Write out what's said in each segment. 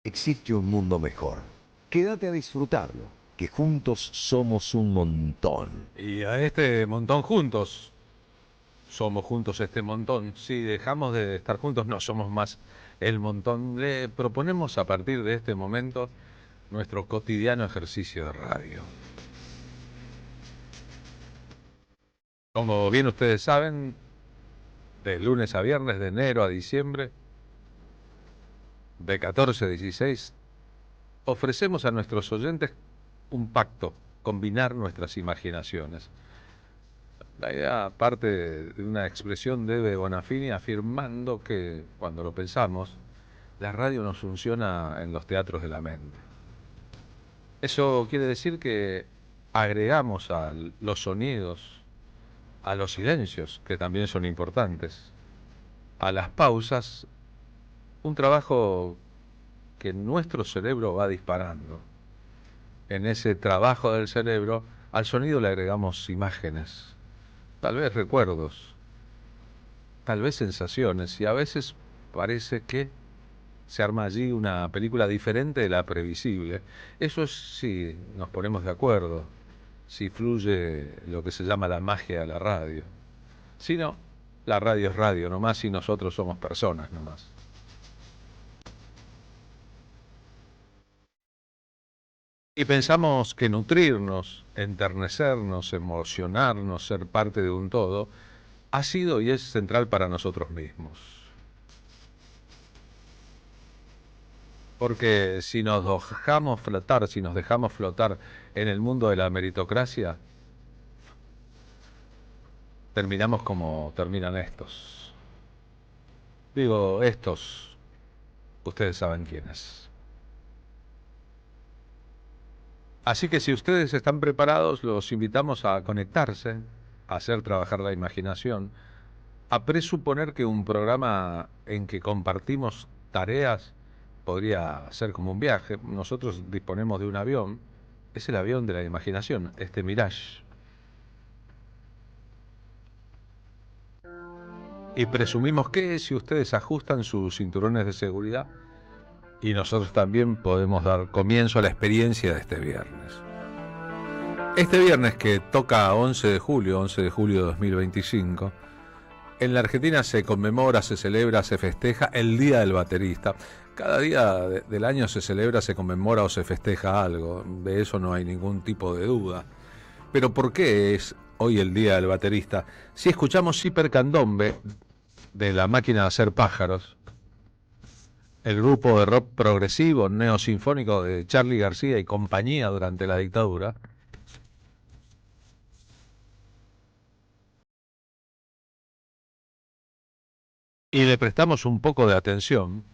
existe un mundo mejor. Quédate a disfrutarlo, que juntos somos un montón. Y a este montón juntos, somos juntos este montón. Si dejamos de estar juntos, no somos más el montón. Le proponemos a partir de este momento nuestro cotidiano ejercicio de radio. Como bien ustedes saben, de lunes a viernes, de enero a diciembre, de 14 a 16, ofrecemos a nuestros oyentes un pacto, combinar nuestras imaginaciones. La idea parte de una expresión de Bonafini afirmando que, cuando lo pensamos, la radio nos funciona en los teatros de la mente. Eso quiere decir que agregamos a los sonidos, a los silencios, que también son importantes, a las pausas, un trabajo que nuestro cerebro va disparando. En ese trabajo del cerebro, al sonido le agregamos imágenes, tal vez recuerdos, tal vez sensaciones, y a veces parece que se arma allí una película diferente de la previsible. Eso es si nos ponemos de acuerdo, si fluye lo que se llama la magia de la radio. Si no, la radio es radio nomás y nosotros somos personas nomás. Y pensamos que nutrirnos, enternecernos, emocionarnos, ser parte de un todo, ha sido y es central para nosotros mismos. Porque si nos dejamos flotar en el mundo de la meritocracia, terminamos como terminan estos. Digo, estos, ustedes saben quiénes. Así que si ustedes están preparados, los invitamos a conectarse, a hacer trabajar la imaginación, a presuponer que un programa en que compartimos tareas podría ser como un viaje. Nosotros disponemos de un avión, es el avión de la imaginación, este Mirage. Y presumimos que si ustedes ajustan sus cinturones de seguridad, y nosotros también podemos dar comienzo a la experiencia de este viernes. Este viernes que toca 11 de julio de 2025, en la Argentina se conmemora, se celebra, se festeja el Día del Baterista. Cada día del año se celebra, se conmemora o se festeja algo, de eso no hay ningún tipo de duda. Pero ¿por qué es hoy el Día del Baterista? Si escuchamos Hiper Candombe de La Máquina de Hacer Pájaros, el grupo de rock progresivo neosinfónico de Charly García y compañía durante la dictadura, y le prestamos un poco de atención,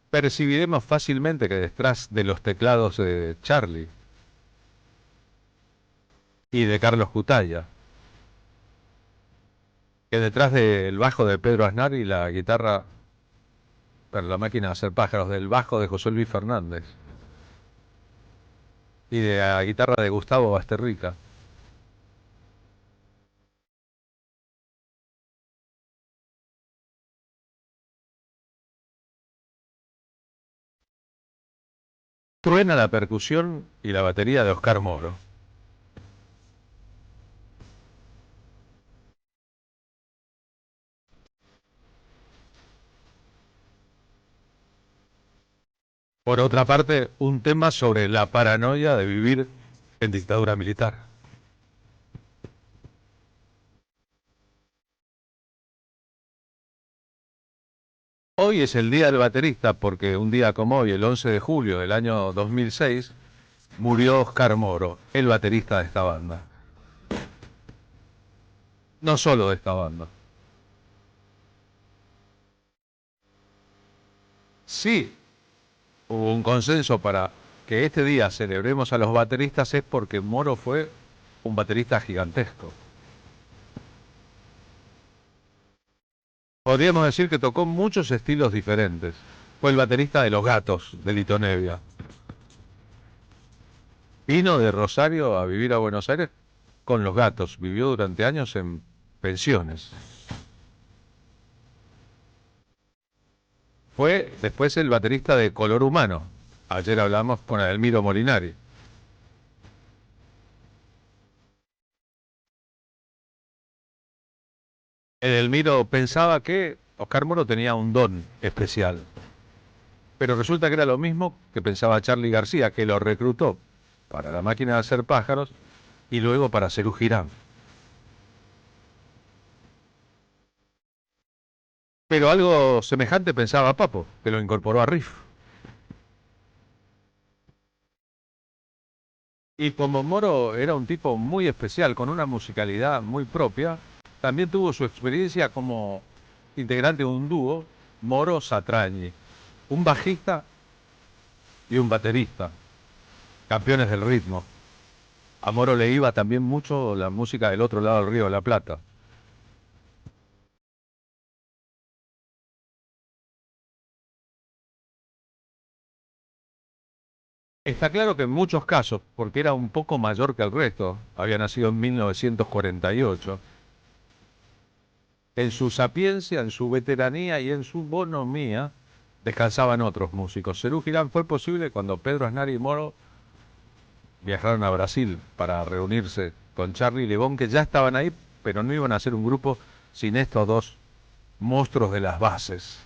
percibiremos fácilmente que detrás de los teclados de Charly y de Carlos Cutaya, que detrás del bajo de Pedro Aznar y la guitarra, para La Máquina de Hacer Pájaros, del bajo de José Luis Fernández y de la guitarra de Gustavo Basterrica, truena la percusión y la batería de Oscar Moro. Por otra parte, un tema sobre la paranoia de vivir en dictadura militar. Hoy es el Día del Baterista porque un día como hoy, el 11 de julio del año 2006, murió Oscar Moro, el baterista de esta banda. No solo de esta banda. Sí, hubo un consenso para que este día celebremos a los bateristas es porque Moro fue un baterista gigantesco. Podríamos decir que tocó muchos estilos diferentes. Fue el baterista de Los Gatos, de Lito Nevia. Vino de Rosario a vivir a Buenos Aires con Los Gatos. Vivió durante años en pensiones. fue después el baterista de Color Humano. Ayer hablamos con Edelmiro Molinari. Edelmiro pensaba que Oscar Moro tenía un don especial, pero resulta que era lo mismo que pensaba Charly García, que lo reclutó para La Máquina de Hacer Pájaros y luego para Serú Girán. Pero algo semejante pensaba Papo, que lo incorporó a Riff. Y como Moro era un tipo muy especial, con una musicalidad muy propia, también tuvo su experiencia como integrante de un dúo, Moro Satrañi, un bajista y un baterista, campeones del ritmo. A Moro le iba también mucho la música del otro lado del río de la Plata. Está claro que en muchos casos, porque era un poco mayor que el resto, había nacido en 1948, en su sapiencia, en su veteranía y en su bonomía, descansaban otros músicos. Serú Girán fue posible cuando Pedro Aznar y Moro viajaron a Brasil para reunirse con Charly y Lebón, que ya estaban ahí, pero no iban a hacer un grupo sin estos dos monstruos de las bases.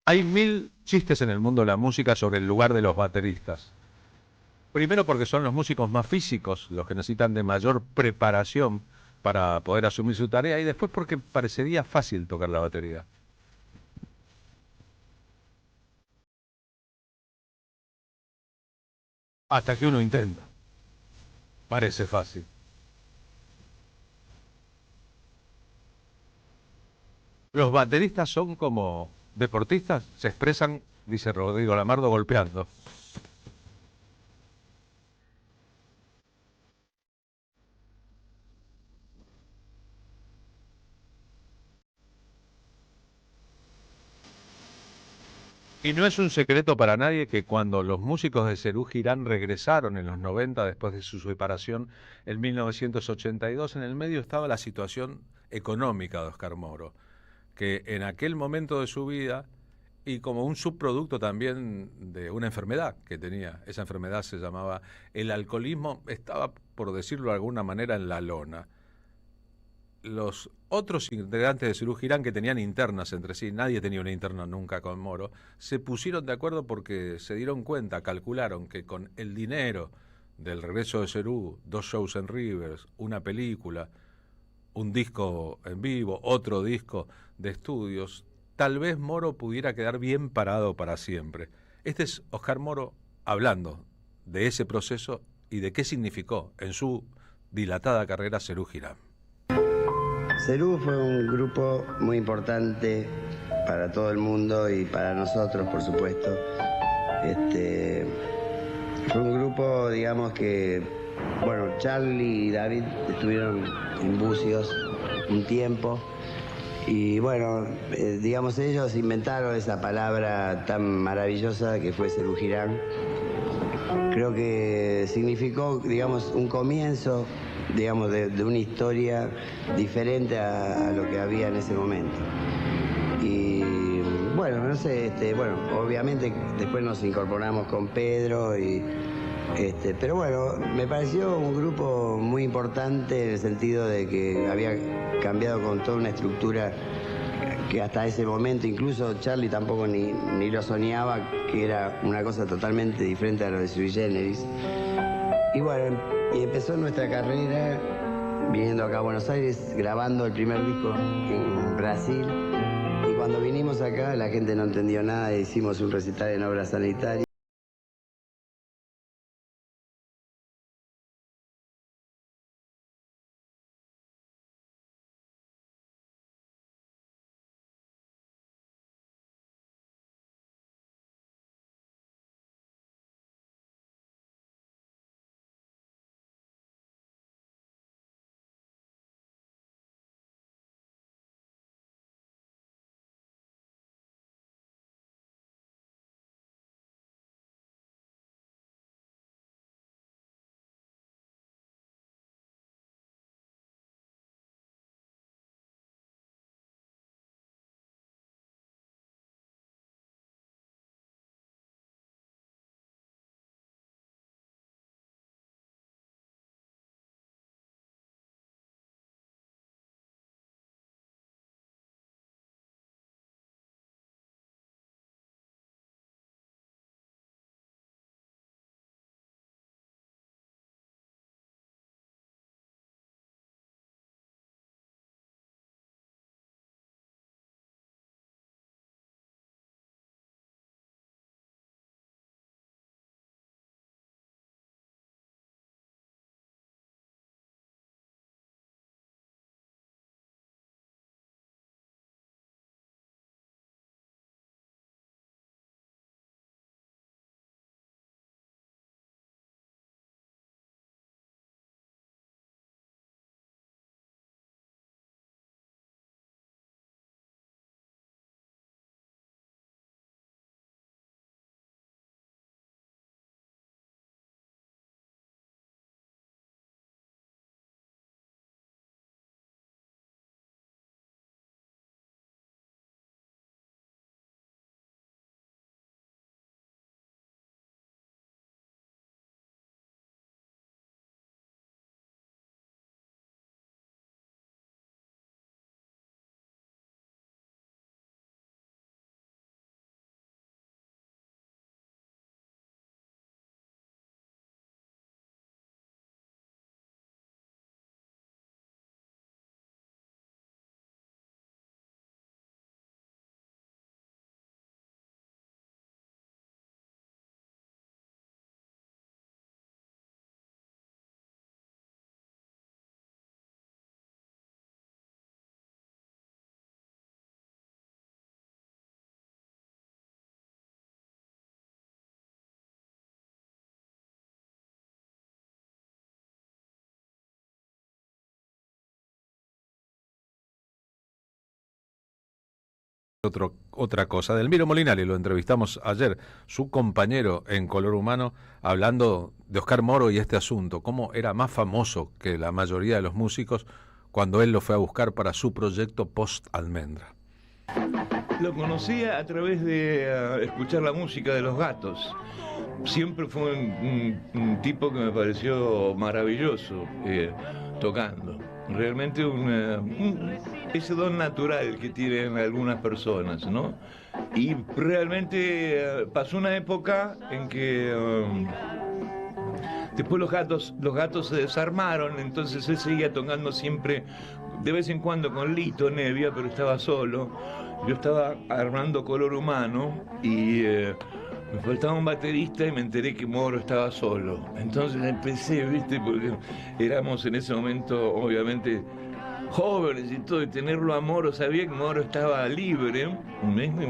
Hay mil chistes en el mundo de la música sobre el lugar de los bateristas. Primero porque son los músicos más físicos, los que necesitan de mayor preparación para poder asumir su tarea, y después porque parecería fácil tocar la batería. Hasta que uno intenta. Parece fácil. Los bateristas son como deportistas, se expresan, dice Rodrigo Lamardo, golpeando. Y no es un secreto para nadie que cuando los músicos de Serú Girán regresaron en los 90 después de su separación en 1982, en el medio estaba la situación económica de Oscar Moro, que en aquel momento de su vida, y como un subproducto también de una enfermedad que tenía, esa enfermedad se llamaba el alcoholismo, estaba, por decirlo de alguna manera, en la lona. Los otros integrantes de Serú Girán, que tenían internas entre sí, nadie tenía una interna nunca con Moro, se pusieron de acuerdo porque se dieron cuenta, calcularon que con el dinero del regreso de Serú, 2 shows en Rivers, una película, un disco en vivo, otro disco de estudios, tal vez Moro pudiera quedar bien parado para siempre. Este es Oscar Moro hablando de ese proceso y de qué significó en su dilatada carrera Serú Girán. Serú fue un grupo muy importante para todo el mundo y para nosotros, por supuesto. Fue un grupo, digamos que, bueno, Charly y David estuvieron en Bucios un tiempo y bueno, digamos ellos inventaron esa palabra tan maravillosa que fue Serú Girán. Creo que significó, digamos, un comienzo, digamos, de una historia diferente a lo que había en ese momento. Y bueno, no sé, bueno, obviamente después nos incorporamos con Pedro pero bueno, me pareció un grupo muy importante en el sentido de que había cambiado con toda una estructura que hasta ese momento incluso Charly tampoco ni lo soñaba, que era una cosa totalmente diferente a lo de Sui Generis. Y bueno, y empezó nuestra carrera viniendo acá a Buenos Aires, grabando el primer disco en Brasil. Y cuando vinimos acá la gente no entendió nada, hicimos un recital en Obras Sanitarias. Otra cosa. Delmiro Molinari, lo entrevistamos ayer, su compañero en Color Humano, hablando de Oscar Moro y este asunto, cómo era más famoso que la mayoría de los músicos cuando él lo fue a buscar para su proyecto Post Almendra. Lo conocía a través de escuchar la música de Los Gatos. Siempre fue un tipo que me pareció maravilloso tocando. Realmente ese don natural que tienen algunas personas, ¿no? Y realmente pasó una época en que después los gatos se desarmaron, entonces él seguía tocando siempre, de vez en cuando con Lito Nevia, pero estaba solo. Yo estaba armando Color Humano y me faltaba un baterista y me enteré que Moro estaba solo. Entonces empecé, ¿viste? Porque éramos en ese momento, obviamente, jóvenes y todo, y tenerlo a Moro, sabía que Moro estaba libre,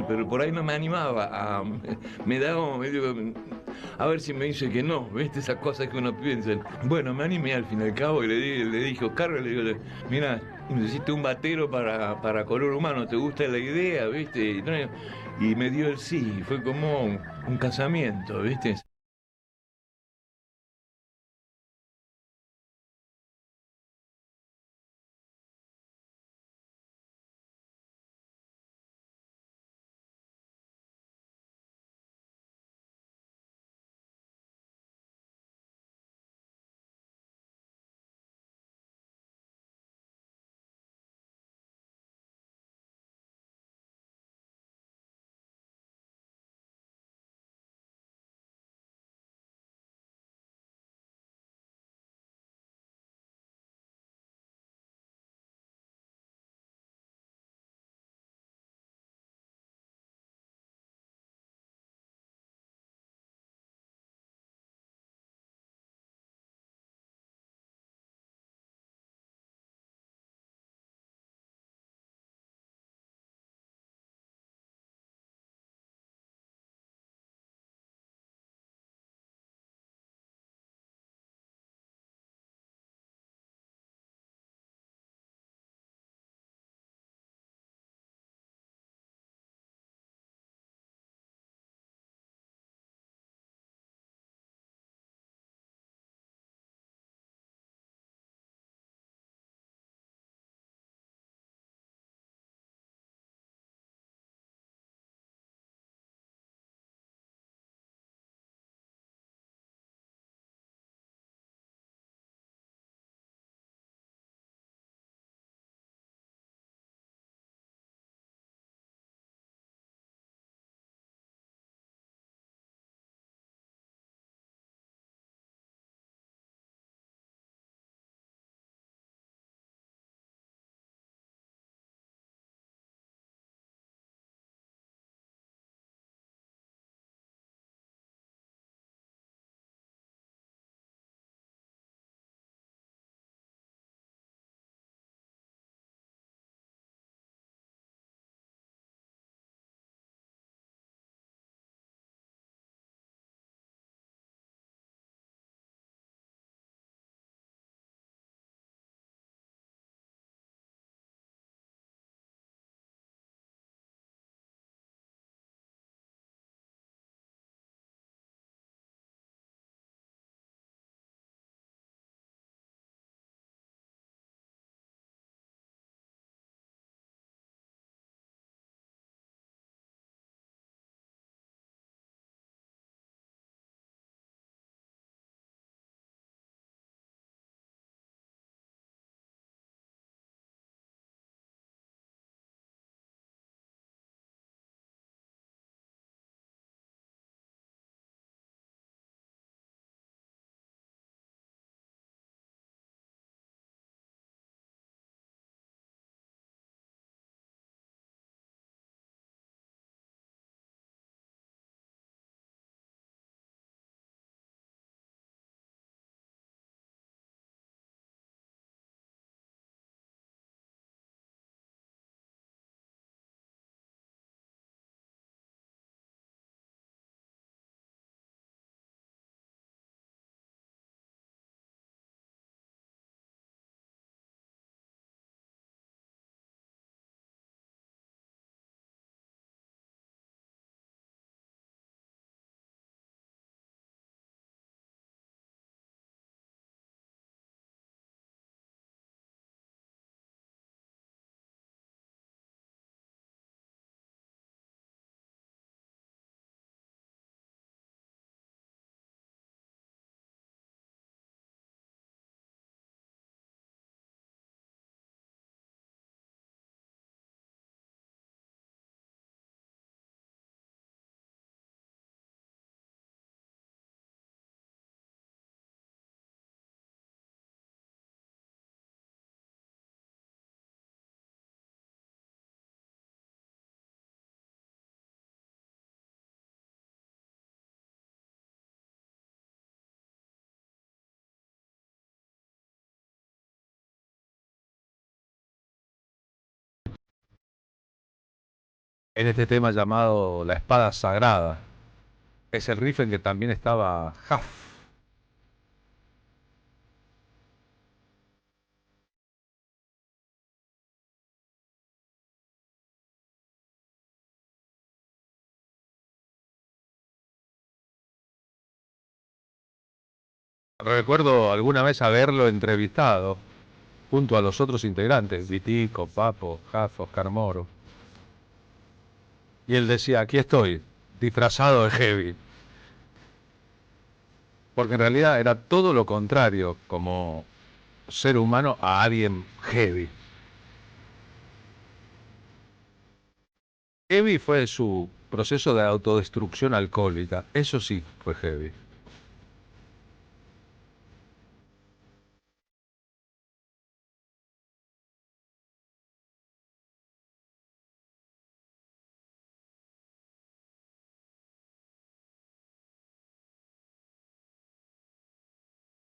pero por ahí no me animaba, me daba medio, a ver si me dice que no, ¿viste? Esas cosas que uno piensa. Bueno, me animé al fin y al cabo y le dije, Oscar, le digo, mira, necesito un batero para Color Humano, ¿te gusta la idea, viste? Y me dio el sí, fue como un casamiento, ¿viste? en este tema llamado La Espada Sagrada. Es el riff en que también estaba Huff. Recuerdo alguna vez haberlo entrevistado junto a los otros integrantes, Vitico, Papo, Huff, Oscar Moro. Y él decía, aquí estoy, disfrazado de heavy. Porque en realidad era todo lo contrario como ser humano a alguien heavy. Heavy fue su proceso de autodestrucción alcohólica. Eso sí fue heavy.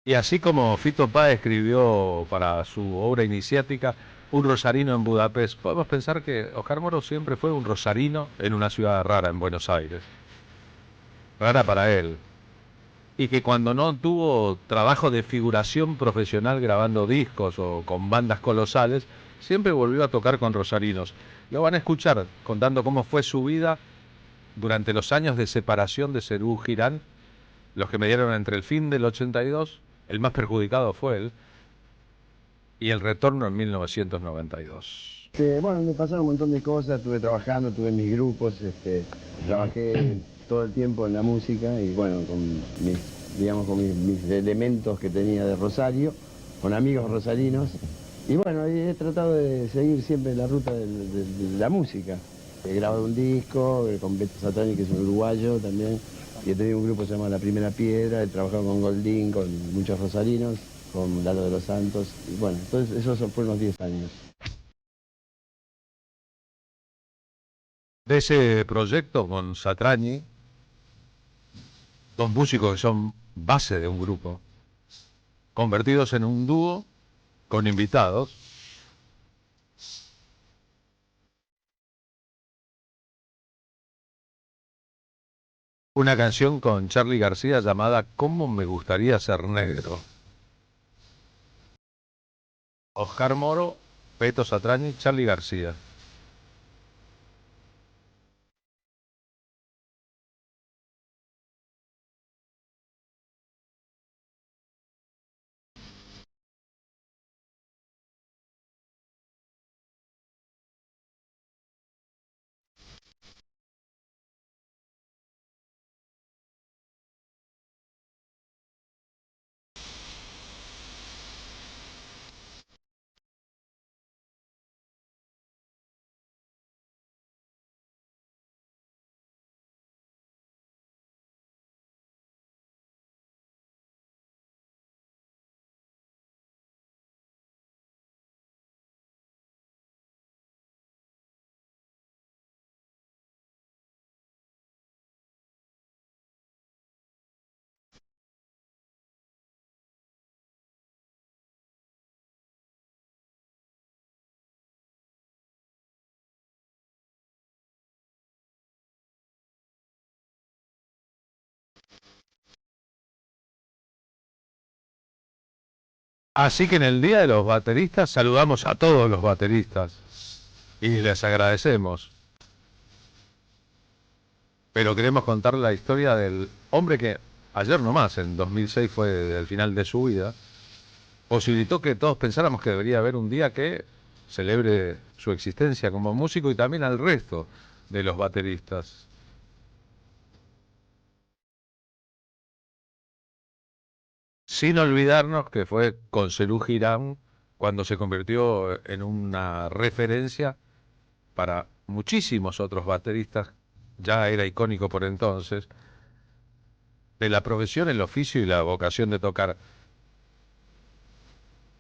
Y así como Fito Páez escribió para su obra iniciática Un rosarino en Budapest, podemos pensar que Oscar Moro siempre fue un rosarino en una ciudad rara, en Buenos Aires. Rara para él. Y que cuando no tuvo trabajo de figuración profesional grabando discos o con bandas colosales, siempre volvió a tocar con rosarinos. Lo van a escuchar contando cómo fue su vida durante los años de separación de Serú Girán, los que me dieron entre el fin del 82, el más perjudicado fue él, y el retorno en 1992. Bueno, me pasaron un montón de cosas, estuve trabajando, tuve mis grupos, trabajé todo el tiempo en la música y bueno, con mis elementos que tenía de Rosario, con amigos rosarinos. Y bueno, he tratado de seguir siempre la ruta de la música. He grabado un disco con Beto Satrani, que es un uruguayo también, y he tenido un grupo que se llama La Primera Piedra, he trabajado con Goldín, con muchos rosarinos, con Lalo de los Santos, y bueno, entonces esos fueron unos 10 años. De ese proyecto con Satrañi, dos músicos que son base de un grupo, convertidos en un dúo con invitados. Una canción con Charly García llamada ¿Cómo me gustaría ser negro? Oscar Moro, Beto Satrañi, Charly García. Así que en el Día de los Bateristas saludamos a todos los bateristas y les agradecemos. Pero queremos contar la historia del hombre que ayer nomás, en 2006, fue el final de su vida, posibilitó que todos pensáramos que debería haber un día que celebre su existencia como músico y también al resto de los bateristas. Sin olvidarnos que fue con Serú Girán cuando se convirtió en una referencia para muchísimos otros bateristas, ya era icónico por entonces, de la profesión, el oficio y la vocación de tocar.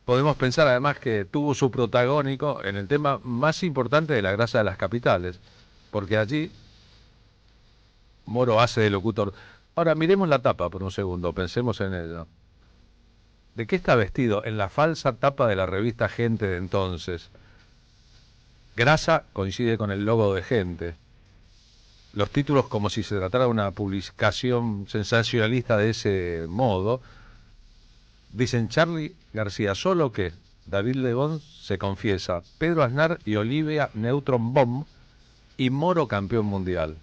Podemos pensar además que tuvo su protagónico en el tema más importante de La Grasa de las Capitales, porque allí Moro hace de locutor. Ahora miremos la tapa por un segundo, pensemos en ello. ¿De qué está vestido en la falsa tapa de la revista Gente de entonces? Grasa coincide con el logo de Gente. los títulos como si se tratara de una publicación sensacionalista de ese modo. Dicen Charly García, solo que David Lebón se confiesa, Pedro Aznar y Olivia Neutron Bomb y Moro campeón mundial.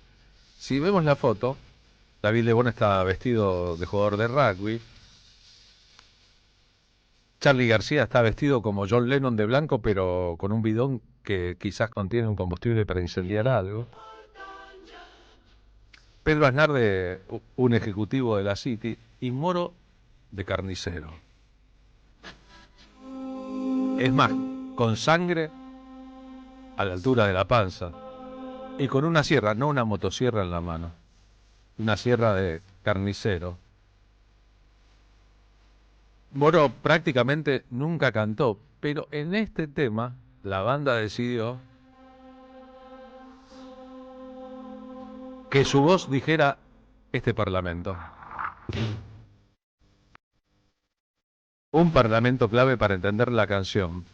Si vemos la foto, David Lebón está vestido de jugador de rugby. Charly García está vestido como John Lennon de blanco, pero con un bidón que quizás contiene un combustible para incendiar algo. Pedro Aznar de un ejecutivo de la City y Moro de carnicero. Es más, con sangre a la altura de la panza y con una sierra, no una motosierra en la mano, una sierra de carnicero. Moro prácticamente nunca cantó, pero en este tema la banda decidió que su voz dijera este parlamento. Un parlamento clave para entender la canción.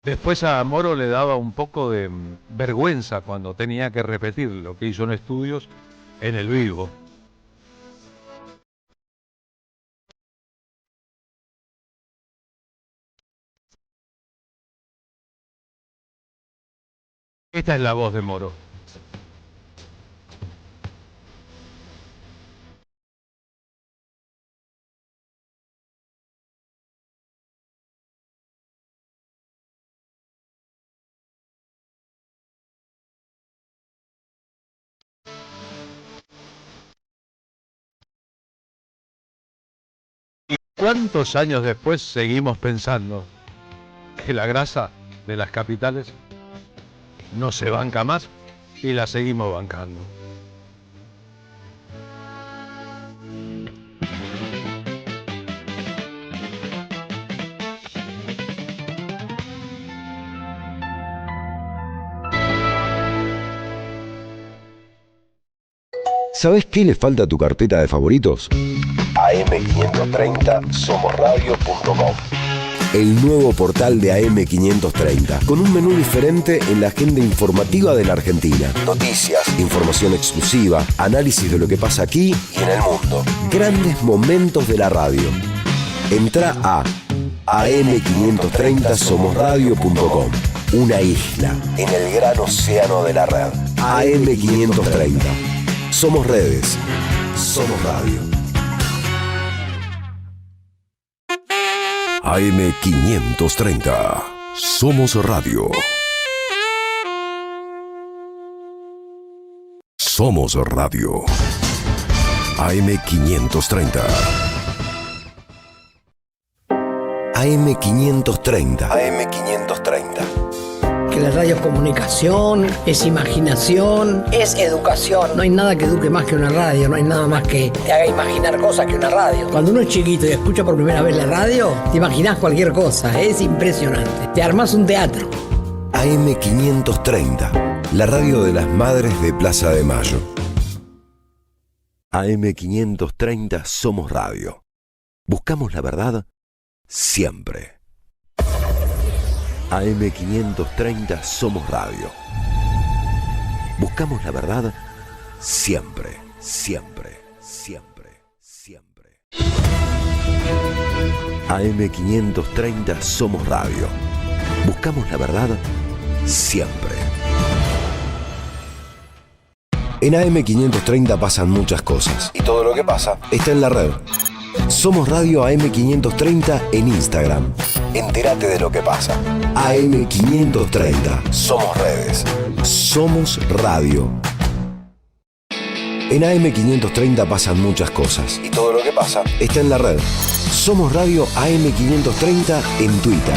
Después a Moro le daba un poco de vergüenza cuando tenía que repetir lo que hizo en estudios en el vivo. Esta es la voz de Moro. ¿Cuántos años después seguimos pensando que la grasa de las capitales no se banca más y la seguimos bancando? ¿Sabes qué le falta a tu carpeta de favoritos? AM530 somosradio.com. El nuevo portal de AM530, con un menú diferente en la agenda informativa de la Argentina. Noticias, información exclusiva, análisis de lo que pasa aquí y en el mundo. Grandes momentos de la radio. Entra a AM530 somosradio.com. Una isla en el gran océano de la red. AM530. Somos redes. Somos radio. AM530. Somos radio. Somos radio. AM530. AM530. AM530. Que la radio es comunicación, es imaginación, es educación. No hay nada que eduque más que una radio, no hay nada más que te haga imaginar cosas que una radio. Cuando uno es chiquito y escucha por primera vez la radio, te imaginás cualquier cosa, es impresionante. Te armás un teatro. AM530, la radio de las madres de Plaza de Mayo. AM530 Somos Radio. Buscamos la verdad siempre. AM530 Somos Radio. Buscamos la verdad siempre, siempre, siempre, siempre. AM530 Somos Radio. Buscamos la verdad siempre. En AM530 pasan muchas cosas. Y todo lo que pasa está en la red. Somos Radio AM530 en Instagram. Entérate de lo que pasa. AM530. Somos redes. Somos radio. En AM530 pasan muchas cosas. Y todo lo que pasa está en la red. Somos Radio AM530 en Twitter.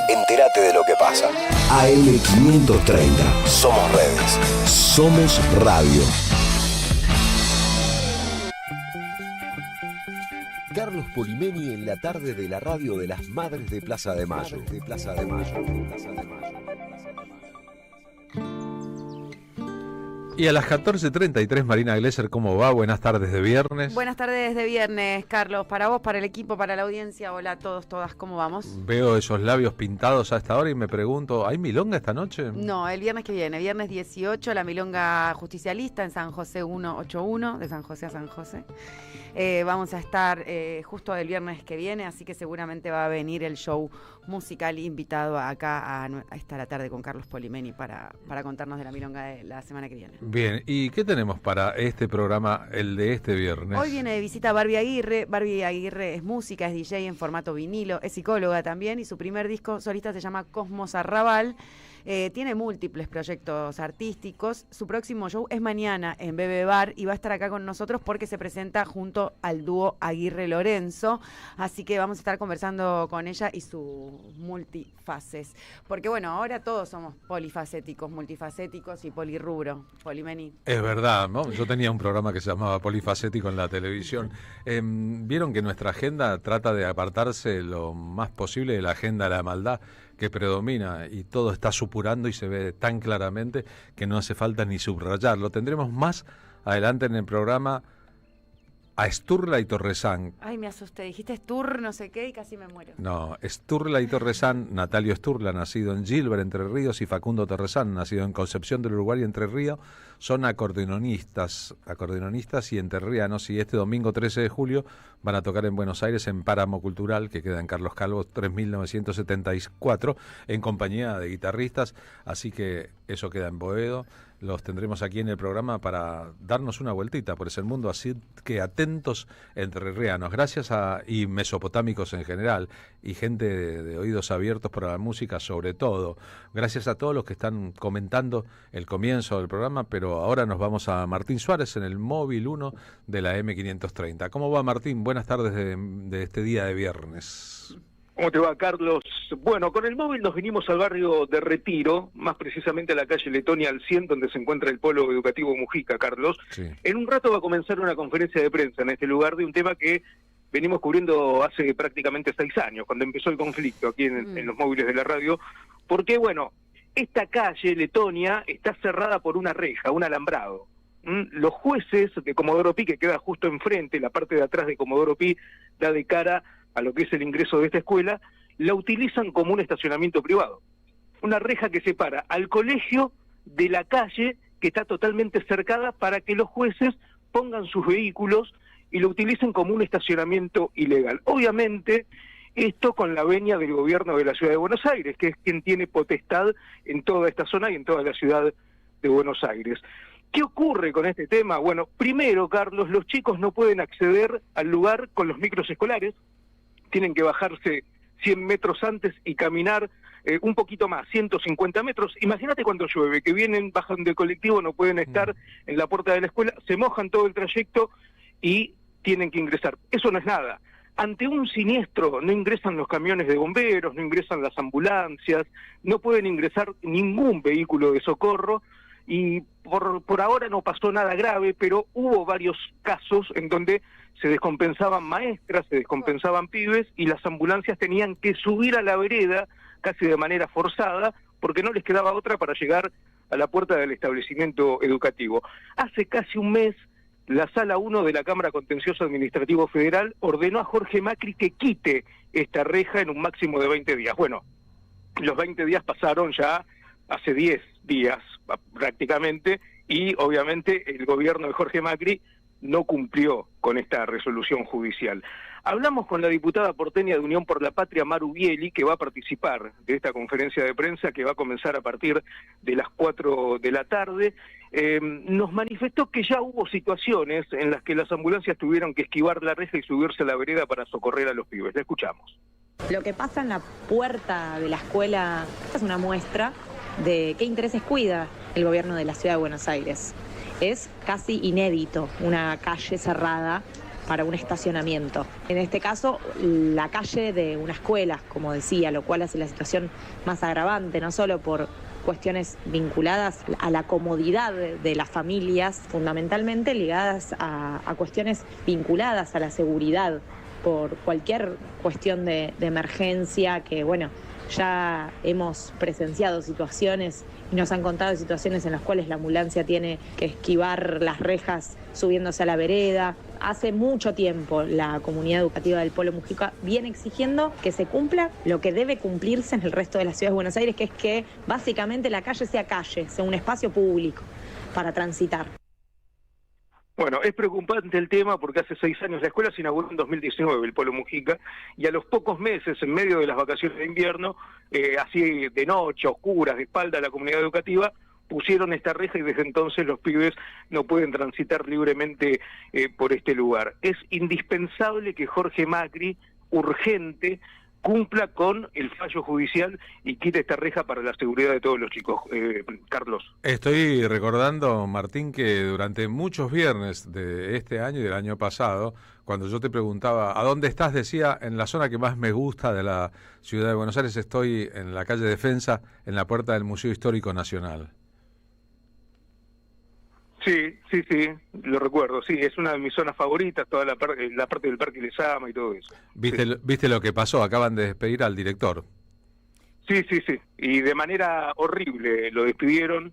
Entérate de lo que pasa. AM530. Somos redes. Somos radio. Carlos Polimeni en la tarde de la radio de las Madres de Plaza de Mayo. Y a las 14:33, Marina Glesser, ¿cómo va? Buenas tardes de viernes. Buenas tardes de viernes, Carlos. Para vos, para el equipo, para la audiencia. Hola a todos, todas, ¿cómo vamos? Veo esos labios pintados a esta hora y me pregunto, ¿hay milonga esta noche? No, el viernes que viene, viernes 18, la milonga justicialista en San José 181, de San José a San José. Vamos a estar justo el viernes que viene, así que seguramente va a venir el show musical invitado acá a esta la tarde con Carlos Polimeni para contarnos de la milonga de la semana que viene. Bien, ¿y qué tenemos para este programa, el de este viernes? Hoy viene de visita Barbie Aguirre. Barbie Aguirre es música, es DJ en formato vinilo, es psicóloga también y su primer disco solista se llama Cosmos Arrabal. Tiene múltiples proyectos artísticos. Su próximo show es mañana en Bebe Bar y va a estar acá con nosotros porque se presenta junto al dúo Aguirre Lorenzo. Así que vamos a estar conversando con ella y sus multifaces. Porque bueno, ahora todos somos polifacéticos, multifacéticos y polirrubro. Polimeni. Es verdad, ¿no? Yo tenía un programa que se llamaba Polifacético en la televisión. Vieron que nuestra agenda trata de apartarse lo más posible de la agenda de la maldad que predomina y todo está supurando y se ve tan claramente que no hace falta ni subrayarlo. Tendremos más adelante en el programa a Sturla y Torresán. Ay, me asusté. Dijiste Stur, no sé qué, y casi me muero. No, Sturla y Torresán, Natalio Sturla, nacido en Gilbert, Entre Ríos, y Facundo Torresán, nacido en Concepción del Uruguay, Entre Ríos, son acordeonistas y entrerrianos, y este domingo 13 de julio van a tocar en Buenos Aires en Páramo Cultural, que queda en Carlos Calvo 3974, en compañía de guitarristas, así que eso queda en Boedo. Los tendremos aquí en el programa para darnos una vueltita por ese mundo, así que atentos entrerrianos, gracias y mesopotámicos en general, y gente de oídos abiertos para la música sobre todo. Gracias a todos los que están comentando el comienzo del programa, pero ahora nos vamos a Martín Suárez en el móvil 1 de la M530. ¿Cómo va, Martín? Buenas tardes de este día de viernes. ¿Cómo te va, Carlos? Bueno, con el móvil nos vinimos al barrio de Retiro, más precisamente a la calle Letonia al 100, donde se encuentra el Polo Educativo Mujica, Carlos. Sí. En un rato va a comenzar una conferencia de prensa en este lugar de un tema que venimos cubriendo hace prácticamente 6 años, cuando empezó el conflicto aquí en los móviles de la radio, porque, bueno, esta calle Letonia está cerrada por una reja, un alambrado. Los jueces de Comodoro Pi, que queda justo enfrente, la parte de atrás de Comodoro Pi, da de cara a lo que es el ingreso de esta escuela, la utilizan como un estacionamiento privado. Una reja que separa al colegio de la calle, que está totalmente cercada, para que los jueces pongan sus vehículos y lo utilicen como un estacionamiento ilegal. Obviamente, esto con la venia del gobierno de la Ciudad de Buenos Aires, que es quien tiene potestad en toda esta zona y en toda la ciudad de Buenos Aires. ¿Qué ocurre con este tema? Bueno, primero, Carlos, los chicos no pueden acceder al lugar con los micros escolares, tienen que bajarse 100 metros antes y caminar un poquito más, 150 metros. Imagínate cuando llueve, que vienen, bajan del colectivo, no pueden estar en la puerta de la escuela, se mojan todo el trayecto y tienen que ingresar. Eso no es nada. Ante un siniestro no ingresan los camiones de bomberos, no ingresan las ambulancias, no pueden ingresar ningún vehículo de socorro, y por ahora no pasó nada grave, pero hubo varios casos en donde se descompensaban maestras, se descompensaban pibes, y las ambulancias tenían que subir a la vereda casi de manera forzada, porque no les quedaba otra para llegar a la puerta del establecimiento educativo. Hace casi un mes, la Sala 1 de la Cámara Contencioso Administrativo Federal ordenó a Jorge Macri que quite esta reja en un máximo de 20 días. Bueno, los 20 días pasaron ya hace 10 días prácticamente, y obviamente el gobierno de Jorge Macri no cumplió con esta resolución judicial. Hablamos con la diputada porteña de Unión por la Patria, Maru Bieli, que va a participar de esta conferencia de prensa que va a comenzar a partir de las 4 de la tarde. Nos manifestó que ya hubo situaciones en las que las ambulancias tuvieron que esquivar la reja y subirse a la vereda para socorrer a los pibes. La escuchamos. Lo que pasa en la puerta de la escuela es una muestra de qué intereses cuida el gobierno de la Ciudad de Buenos Aires. Es casi inédito una calle cerrada para un estacionamiento. En este caso, la calle de una escuela, como decía, lo cual hace la situación más agravante, no solo por cuestiones vinculadas a la comodidad de las familias, fundamentalmente ligadas a cuestiones vinculadas a la seguridad por cualquier cuestión de emergencia, que bueno, ya hemos presenciado situaciones y nos han contado situaciones en las cuales la ambulancia tiene que esquivar las rejas subiéndose a la vereda. Hace mucho tiempo la comunidad educativa del Polo Mujica viene exigiendo que se cumpla lo que debe cumplirse en el resto de la ciudad de Buenos Aires, que es que básicamente la calle, sea un espacio público para transitar. Bueno, es preocupante el tema porque hace 6 años la escuela se inauguró en 2019, el Polo Mujica, y a los pocos meses, en medio de las vacaciones de invierno, así de noche, oscuras, de espalda a la comunidad educativa, pusieron esta reja y desde entonces los pibes no pueden transitar libremente por este lugar. Es indispensable que Jorge Macri, urgente, cumpla con el fallo judicial y quite esta reja para la seguridad de todos los chicos. Carlos. Estoy recordando, Martín, que durante muchos viernes de este año y del año pasado, cuando yo te preguntaba ¿a dónde estás?, decía, en la zona que más me gusta de la ciudad de Buenos Aires, estoy en la calle Defensa, en la puerta del Museo Histórico Nacional. Sí, lo recuerdo, sí, es una de mis zonas favoritas, toda la parte del Parque Lezama y todo eso. ¿Viste lo que pasó? Acaban de despedir al director. Sí, y de manera horrible lo despidieron,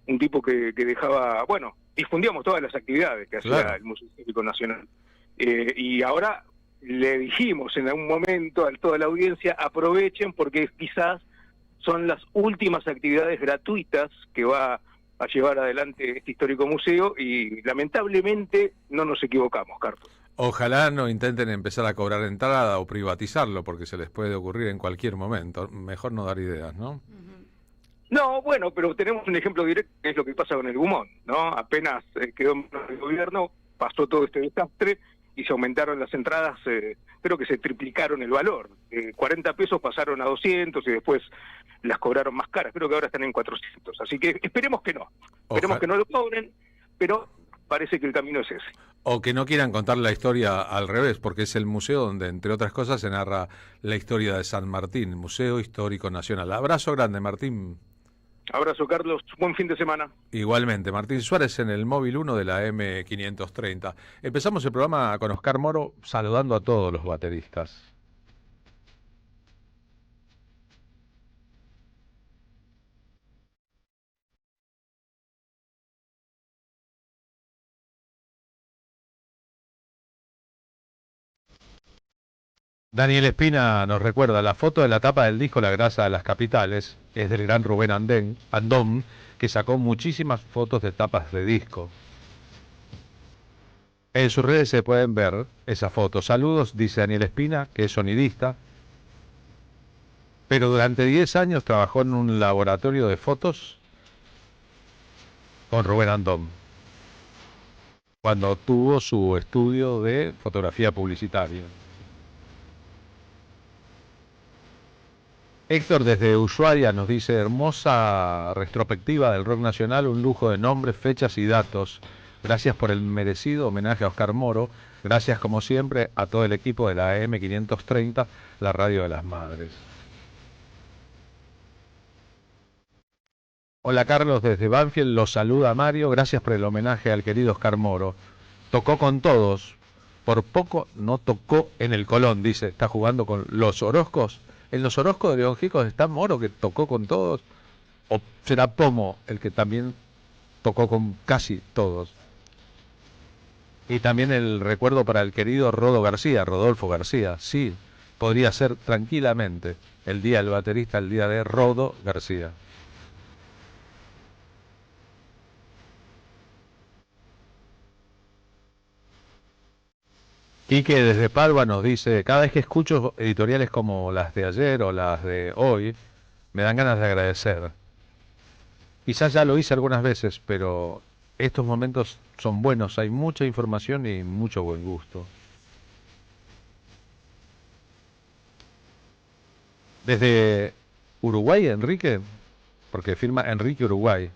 un tipo que dejaba, bueno, difundíamos todas las actividades que hacía el Museo Histórico Nacional. Y ahora le dijimos en algún momento a toda la audiencia, aprovechen porque quizás son las últimas actividades gratuitas que va a llevar adelante este histórico museo y lamentablemente no nos equivocamos, Carlos. Ojalá no intenten empezar a cobrar entrada o privatizarlo porque se les puede ocurrir en cualquier momento. Mejor no dar ideas, ¿no? No, bueno, pero tenemos un ejemplo directo que es lo que pasa con el Gumón, ¿no? Apenas quedó en manos del gobierno, pasó todo este desastre y se aumentaron las entradas, creo que se triplicaron el valor. 40 pesos pasaron a 200 y después las cobraron más caras. Creo que ahora están en 400. Así que esperemos que no. Esperemos que no lo cobren, pero parece que el camino es ese. O que no quieran contar la historia al revés, porque es el museo donde, entre otras cosas, se narra la historia de San Martín, Museo Histórico Nacional. Abrazo grande, Martín. Abrazo, Carlos. Buen fin de semana. Igualmente, Martín Suárez en el móvil 1 de la M530. Empezamos el programa con Oscar Moro saludando a todos los bateristas. Daniel Espina nos recuerda, la foto de la tapa del disco La Grasa de las Capitales es del gran Rubén Andón, que sacó muchísimas fotos de tapas de disco. En sus redes se pueden ver esa foto. Saludos, dice Daniel Espina, que es sonidista, pero durante 10 años trabajó en un laboratorio de fotos con Rubén Andón, cuando tuvo su estudio de fotografía publicitaria. Héctor desde Ushuaia nos dice, hermosa retrospectiva del rock nacional, un lujo de nombres, fechas y datos. Gracias por el merecido homenaje a Oscar Moro. Gracias como siempre a todo el equipo de la M530, la radio de las madres. Hola Carlos desde Banfield, los saluda Mario. Gracias por el homenaje al querido Oscar Moro. Tocó con todos. Por poco no tocó en el Colón, dice. Está jugando con los Orozcos. ¿En los Orozcos de León Gieco está Moro, que tocó con todos? ¿O será Pomo el que también tocó con casi todos? Y también el recuerdo para el querido Rodolfo García. Sí, podría ser tranquilamente el día del baterista, el día de Rodo García. Quique desde Padua nos dice, cada vez que escucho editoriales como las de ayer o las de hoy, me dan ganas de agradecer. Quizás ya lo hice algunas veces, pero estos momentos son buenos, hay mucha información y mucho buen gusto. Desde Uruguay, Enrique, porque firma Enrique Uruguay,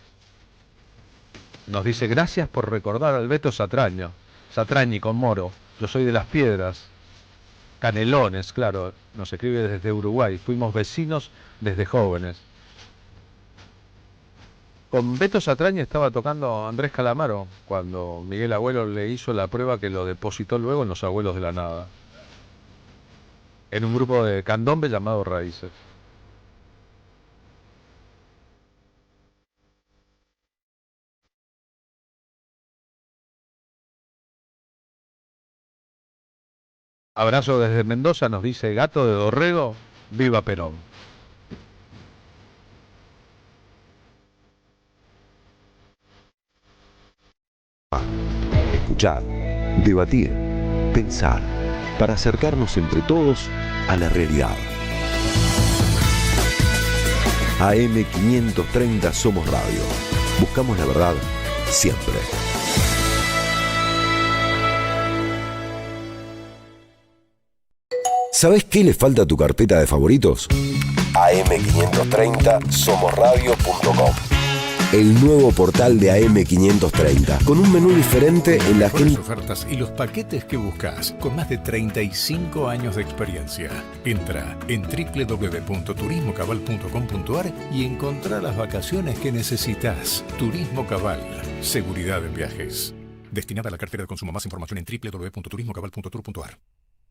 nos dice, gracias por recordar al Beto Satrañi con Moro. Yo soy de Las Piedras, Canelones, claro, nos escribe desde Uruguay. Fuimos vecinos desde jóvenes. Con Beto Satrañi estaba tocando Andrés Calamaro cuando Miguel Abuelo le hizo la prueba que lo depositó luego en Los Abuelos de la Nada. en un grupo de candombe llamado Raíces. Abrazo desde Mendoza, nos dice Gato de Dorrego, viva Perón. Escuchar, debatir, pensar, para acercarnos entre todos a la realidad. AM530 Somos Radio. Buscamos la verdad siempre. ¿Sabés qué le falta a tu carpeta de favoritos? am530somosradio.com. El nuevo portal de AM530, con un menú diferente en la Las ofertas y los paquetes que buscas, con más de 35 años de experiencia. Entra en www.turismocabal.com.ar y encontrá las vacaciones que necesitas. Turismo Cabal, seguridad en viajes. Destinada a la cartera de consumo. Más información en www.turismocabal.tour.ar.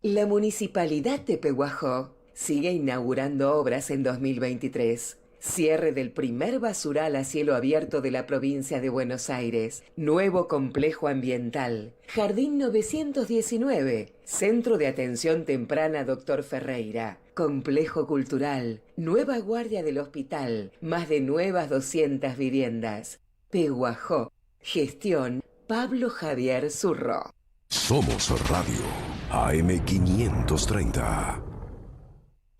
La Municipalidad de Pehuajó sigue inaugurando obras en 2023. Cierre del primer basural a cielo abierto de la provincia de Buenos Aires. Nuevo complejo ambiental. Jardín 919. Centro de Atención Temprana Dr. Ferreira. Complejo cultural. Nueva guardia del hospital. Más de nuevas 200 viviendas. Pehuajó. Gestión Pablo Javier Zurro. Somos Radio AM530.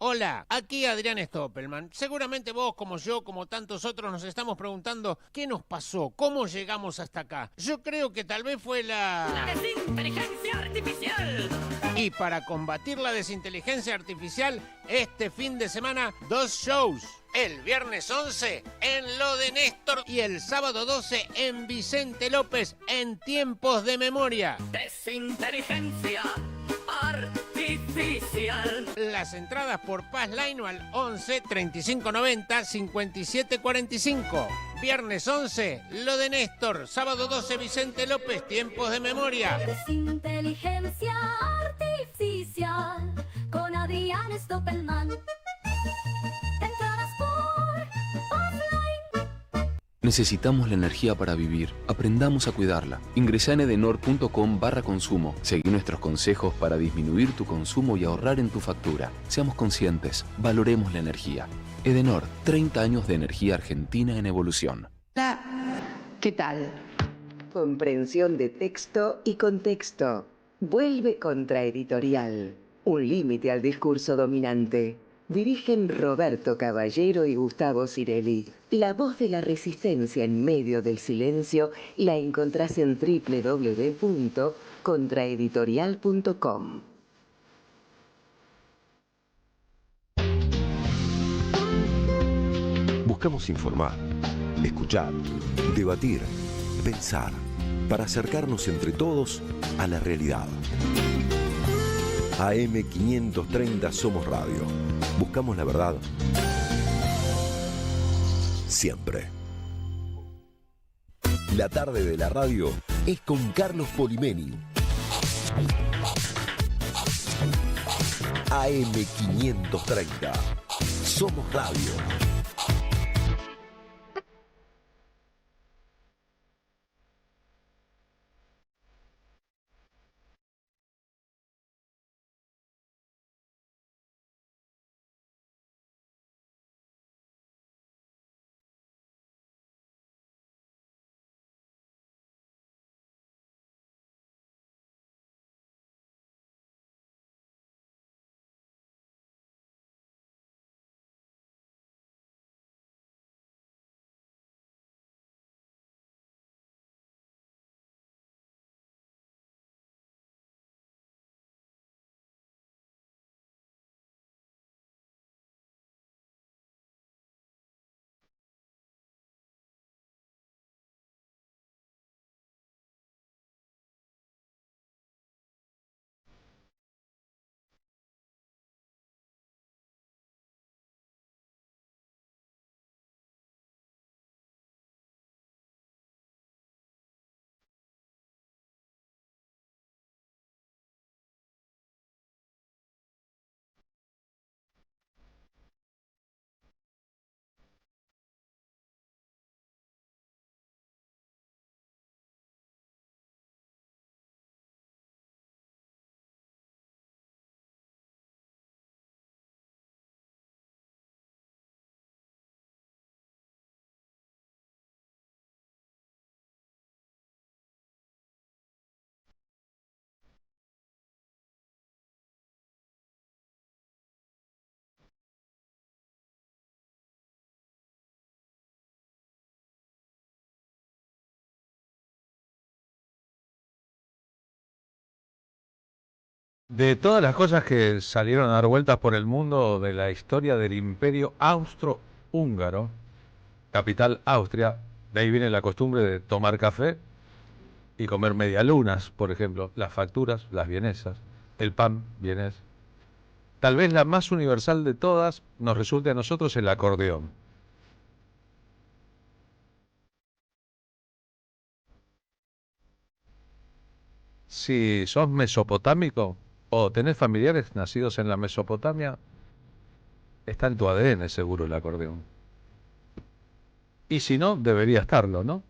Hola, aquí Adrián Stoppelman. Seguramente vos, como yo, como tantos otros, nos estamos preguntando ¿qué nos pasó? ¿Cómo llegamos hasta acá? Yo creo que tal vez fue la desinteligencia artificial. Y para combatir la desinteligencia artificial, este fin de semana, 2 shows. El viernes 11 en Lo de Néstor y el sábado 12 en Vicente López en Tiempos de Memoria. Desinteligencia artificial. Las entradas por Passline al 11 35 90 57 45. Viernes 11, Lo de Néstor. Sábado 12, Vicente López, Tiempos de Memoria. Desinteligencia artificial con Adrián Stoppelman. Entradas por Passline. Necesitamos la energía para vivir. Aprendamos a cuidarla. Ingresa en edenor.com/consumo. Seguí nuestros consejos para disminuir tu consumo y ahorrar en tu factura. Seamos conscientes. Valoremos la energía. Edenor, 30 años de energía argentina en evolución. Hola, ¿qué tal? Comprensión de texto y contexto. Vuelve Contraeditorial. Un límite al discurso dominante. Dirigen Roberto Caballero y Gustavo Cirelli. La voz de la resistencia en medio del silencio la encontrás en www.contraeditorial.com. Buscamos informar, escuchar, debatir, pensar, para acercarnos entre todos a la realidad. AM530 Somos Radio. Buscamos la verdad siempre. La tarde de la radio es con Carlos Polimeni. AM530 Somos Radio. De todas las cosas que salieron a dar vueltas por el mundo de la historia del Imperio Austro-Húngaro, capital Austria, de ahí viene la costumbre de tomar café y comer medialunas, por ejemplo, las facturas, las vienesas, el pan vienés. Tal vez la más universal de todas nos resulte a nosotros el acordeón. Si sos mesopotámico o tenés familiares nacidos en la Mesopotamia, está en tu ADN seguro el acordeón. Y si no, debería estarlo, ¿no?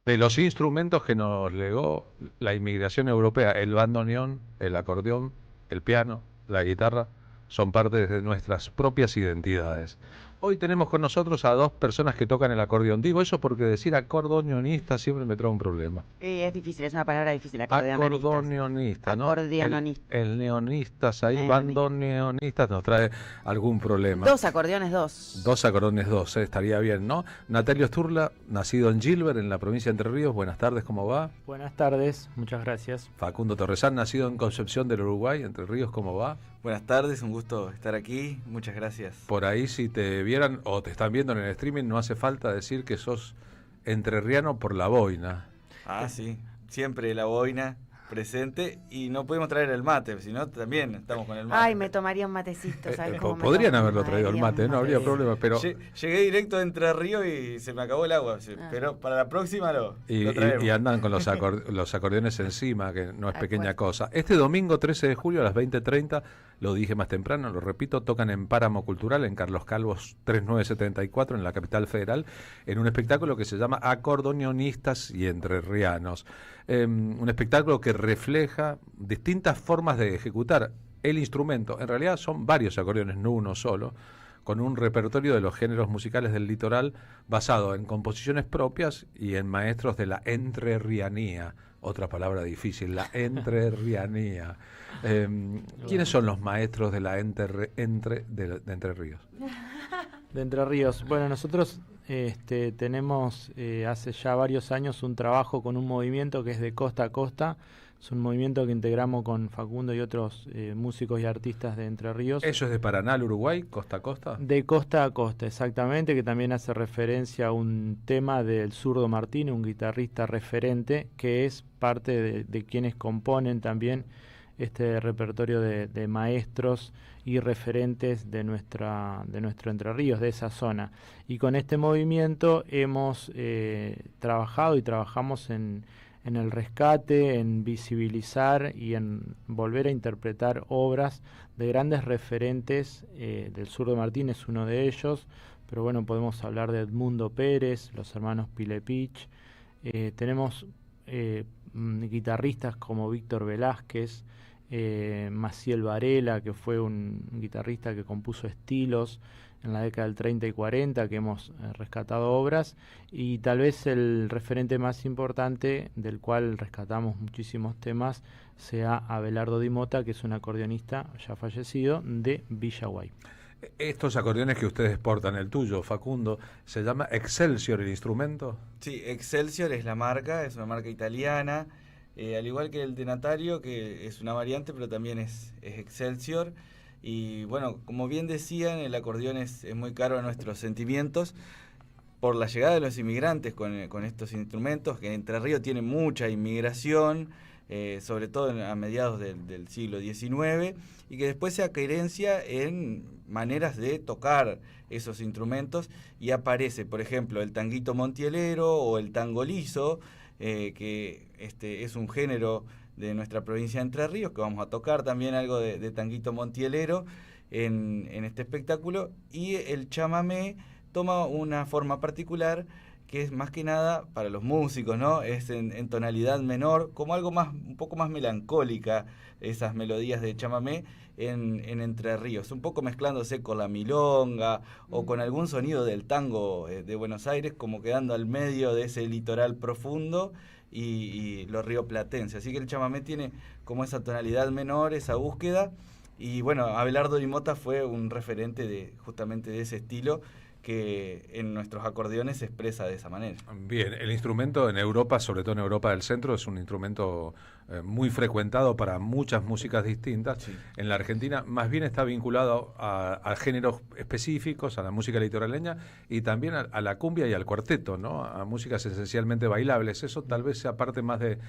De los instrumentos que nos legó la inmigración europea, el bandoneón, el acordeón, el piano, la guitarra, son parte de nuestras propias identidades. Hoy tenemos con nosotros a dos personas que tocan el acordeón. Digo eso porque decir acordeonista siempre me trae un problema. Es difícil, es una palabra difícil. Acordeonista, ¿no? Acordeonista. El neonistas ahí, bandoneonistas nos trae algún problema. Dos acordeones, dos. Dos acordeones, dos, estaría bien, ¿no? Natalio Sturla, nacido en Gilbert, en la provincia de Entre Ríos. Buenas tardes, ¿cómo va? Buenas tardes, muchas gracias. Facundo Torresán, nacido en Concepción del Uruguay, Entre Ríos, ¿cómo va? Buenas tardes, un gusto estar aquí, muchas gracias. Por ahí si te vieran o te están viendo en el streaming, no hace falta decir que sos entrerriano por la boina. Ah, sí, siempre la boina presente y no pudimos traer el mate, si no también estamos con el mate. Ay, me tomaría un matecito, ¿sabes cómo podrían haberlo traído el mate, no habría problema, pero... Llegué directo de Entre Ríos y se me acabó el agua, pero para la próxima lo traemos. Y andan con los acordeones encima, que no es pequeña cosa. Este domingo 13 de julio a las 20:30, lo dije más temprano, lo repito, tocan en Páramo Cultural, en Carlos Calvos 3974, en la capital federal, en un espectáculo que se llama Acordeonistas y Entrerrianos. Un espectáculo que refleja distintas formas de ejecutar el instrumento. En realidad son varios acordeones, no uno solo, con un repertorio de los géneros musicales del litoral basado en composiciones propias y en maestros de la entrerrianía. Otra palabra difícil, la entrerrianía. ¿Quiénes son los maestros de la de Entre Ríos? De Entre Ríos. Bueno, nosotros tenemos hace ya varios años un trabajo con un movimiento que es de costa a costa. Es un movimiento que integramos con Facundo y otros músicos y artistas de Entre Ríos. ¿Eso es de Paraná al Uruguay, costa a costa? De costa a costa, exactamente, que también hace referencia a un tema del Zurdo Martínez, un guitarrista referente, que es parte de quienes componen también este repertorio de maestros y referentes de nuestro Entre Ríos, de esa zona. Y con este movimiento hemos trabajado y trabajamos en el rescate, en visibilizar y en volver a interpretar obras de grandes referentes. Del Zurdo Martínez, uno de ellos, pero bueno, podemos hablar de Edmundo Pérez, los hermanos Pilepich. Tenemos guitarristas como Víctor Velázquez, Maciel Varela, que fue un guitarrista que compuso estilos en la década del 30 y 40, que hemos rescatado obras, y tal vez el referente más importante del cual rescatamos muchísimos temas sea Abelardo Di Mota, que es un acordeonista ya fallecido de Villaguay. Estos acordeones que ustedes portan, el tuyo, Facundo, ¿se llama Excelsior el instrumento? Sí, Excelsior es la marca, es una marca italiana, al igual que el de Natalio, que es una variante, pero también es Excelsior. Y bueno, como bien decían, el acordeón es muy caro a nuestros sentimientos por la llegada de los inmigrantes con estos instrumentos, que Entre Ríos tiene mucha inmigración, sobre todo a mediados del siglo XIX, y que después se acerencia en maneras de tocar esos instrumentos, y aparece, por ejemplo, el tanguito montielero o el tango liso, que es un género de nuestra provincia de Entre Ríos, que vamos a tocar también algo de tanguito montielero en este espectáculo, y el chamamé toma una forma particular que es más que nada para los músicos, ¿no? Es en tonalidad menor, como algo un poco más melancólica, esas melodías de chamamé en Entre Ríos, un poco mezclándose con la milonga o con algún sonido del tango de Buenos Aires, como quedando al medio de ese litoral profundo y lo rioplatense. Así que el chamamé tiene como esa tonalidad menor, esa búsqueda, y bueno, Abelardo Di Mota fue un referente justamente de ese estilo, que en nuestros acordeones se expresa de esa manera. Bien, el instrumento en Europa, sobre todo en Europa del Centro, es un instrumento muy frecuentado para muchas músicas distintas. Sí. En la Argentina más bien está vinculado a géneros específicos, a la música litoraleña y también a la cumbia y al cuarteto, ¿no? A músicas esencialmente bailables. Eso tal vez sea parte más de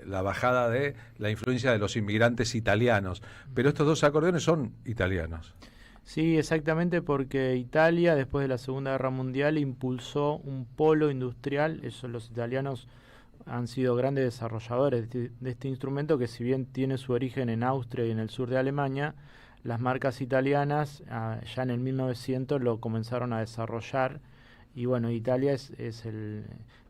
la bajada de la influencia de los inmigrantes italianos. Pero estos dos acordeones son italianos. Sí, exactamente, porque Italia, después de la Segunda Guerra Mundial, impulsó un polo industrial. Eso, los italianos han sido grandes desarrolladores de este instrumento, que si bien tiene su origen en Austria y en el sur de Alemania, las marcas italianas ya en el 1900 lo comenzaron a desarrollar. Y bueno, Italia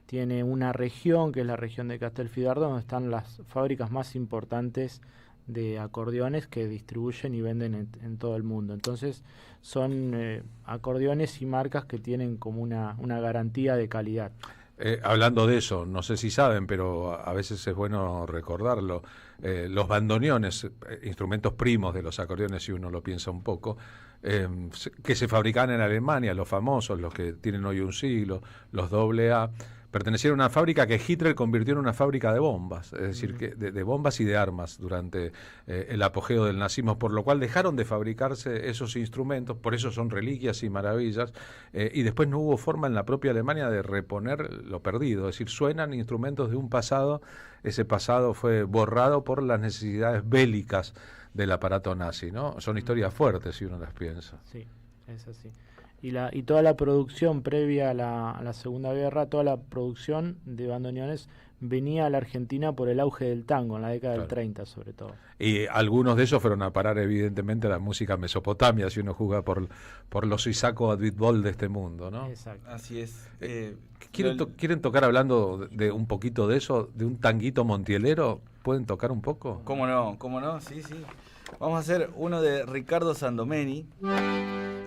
tiene una región, que es la región de Castelfidardo, donde están las fábricas más importantes de acordeones que distribuyen y venden en todo el mundo. Entonces son acordeones y marcas que tienen como una garantía de calidad. Hablando de eso, no sé si saben, pero a veces es bueno recordarlo, los bandoneones, instrumentos primos de los acordeones, si uno lo piensa un poco, que se fabricaban en Alemania, los famosos, los que tienen hoy un siglo, los AA, pertenecieron a una fábrica que Hitler convirtió en una fábrica de bombas, es decir, que de bombas y de armas durante el apogeo del nazismo, por lo cual dejaron de fabricarse esos instrumentos, por eso son reliquias y maravillas, y después no hubo forma en la propia Alemania de reponer lo perdido, es decir, suenan instrumentos de un pasado, ese pasado fue borrado por las necesidades bélicas del aparato nazi, ¿no? Son historias fuertes si uno las piensa. Sí, es así. Y toda la producción previa a la Segunda Guerra, toda la producción de bandoneones venía a la Argentina por el auge del tango, en la década del 30 sobre todo. Y algunos de ellos fueron a parar evidentemente a la música mesopotamia, si uno juzga por los Isako Advitbol de este mundo, ¿no? Exacto. Así es. ¿Quieren tocar, hablando de un poquito de eso, de un tanguito montielero? ¿Pueden tocar un poco? ¿Cómo no? Sí. Vamos a hacer uno de Ricardo Sandomeni,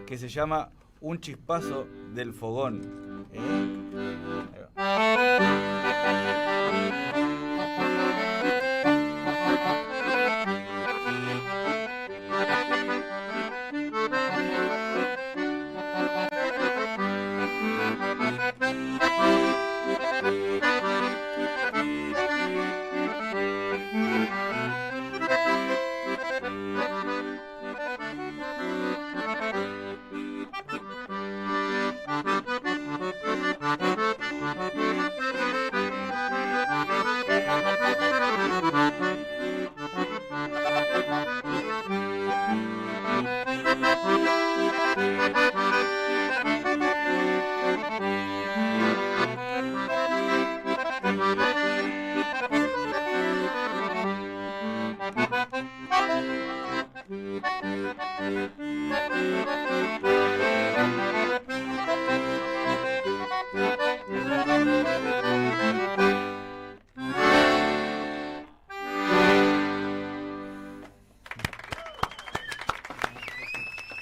que se llama Un chispazo del fogón.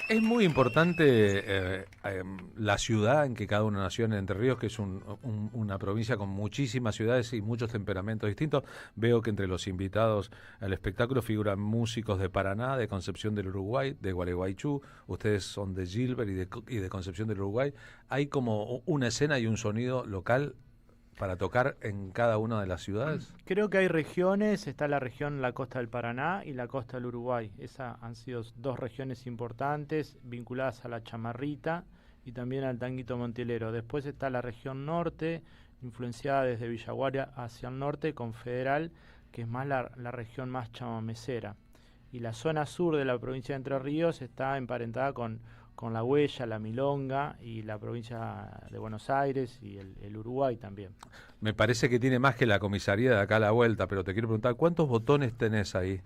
Es muy importante la ciudad en que cada uno nació en Entre Ríos, que es una provincia con muchísimas ciudades y muchos temperamentos distintos. Veo que entre los invitados al espectáculo figuran músicos de Paraná, de Concepción del Uruguay, de Gualeguaychú. Ustedes son de Gilbert y de Concepción del Uruguay. ¿Hay como una escena y un sonido local para tocar en cada una de las ciudades? Creo que hay regiones, está la región, la costa del Paraná y la costa del Uruguay. Esas han sido dos regiones importantes vinculadas a la chamarrita y también al tanguito montielero. Después está la región norte, influenciada desde Villaguaria hacia el norte, con Federal, que es más la región más chamamecera. Y la zona sur de la provincia de Entre Ríos está emparentada con La Huella, la Milonga y la provincia de Buenos Aires y el Uruguay también. Me parece que tiene más que la comisaría de acá a la vuelta, pero te quiero preguntar, ¿cuántos botones tenés ahí?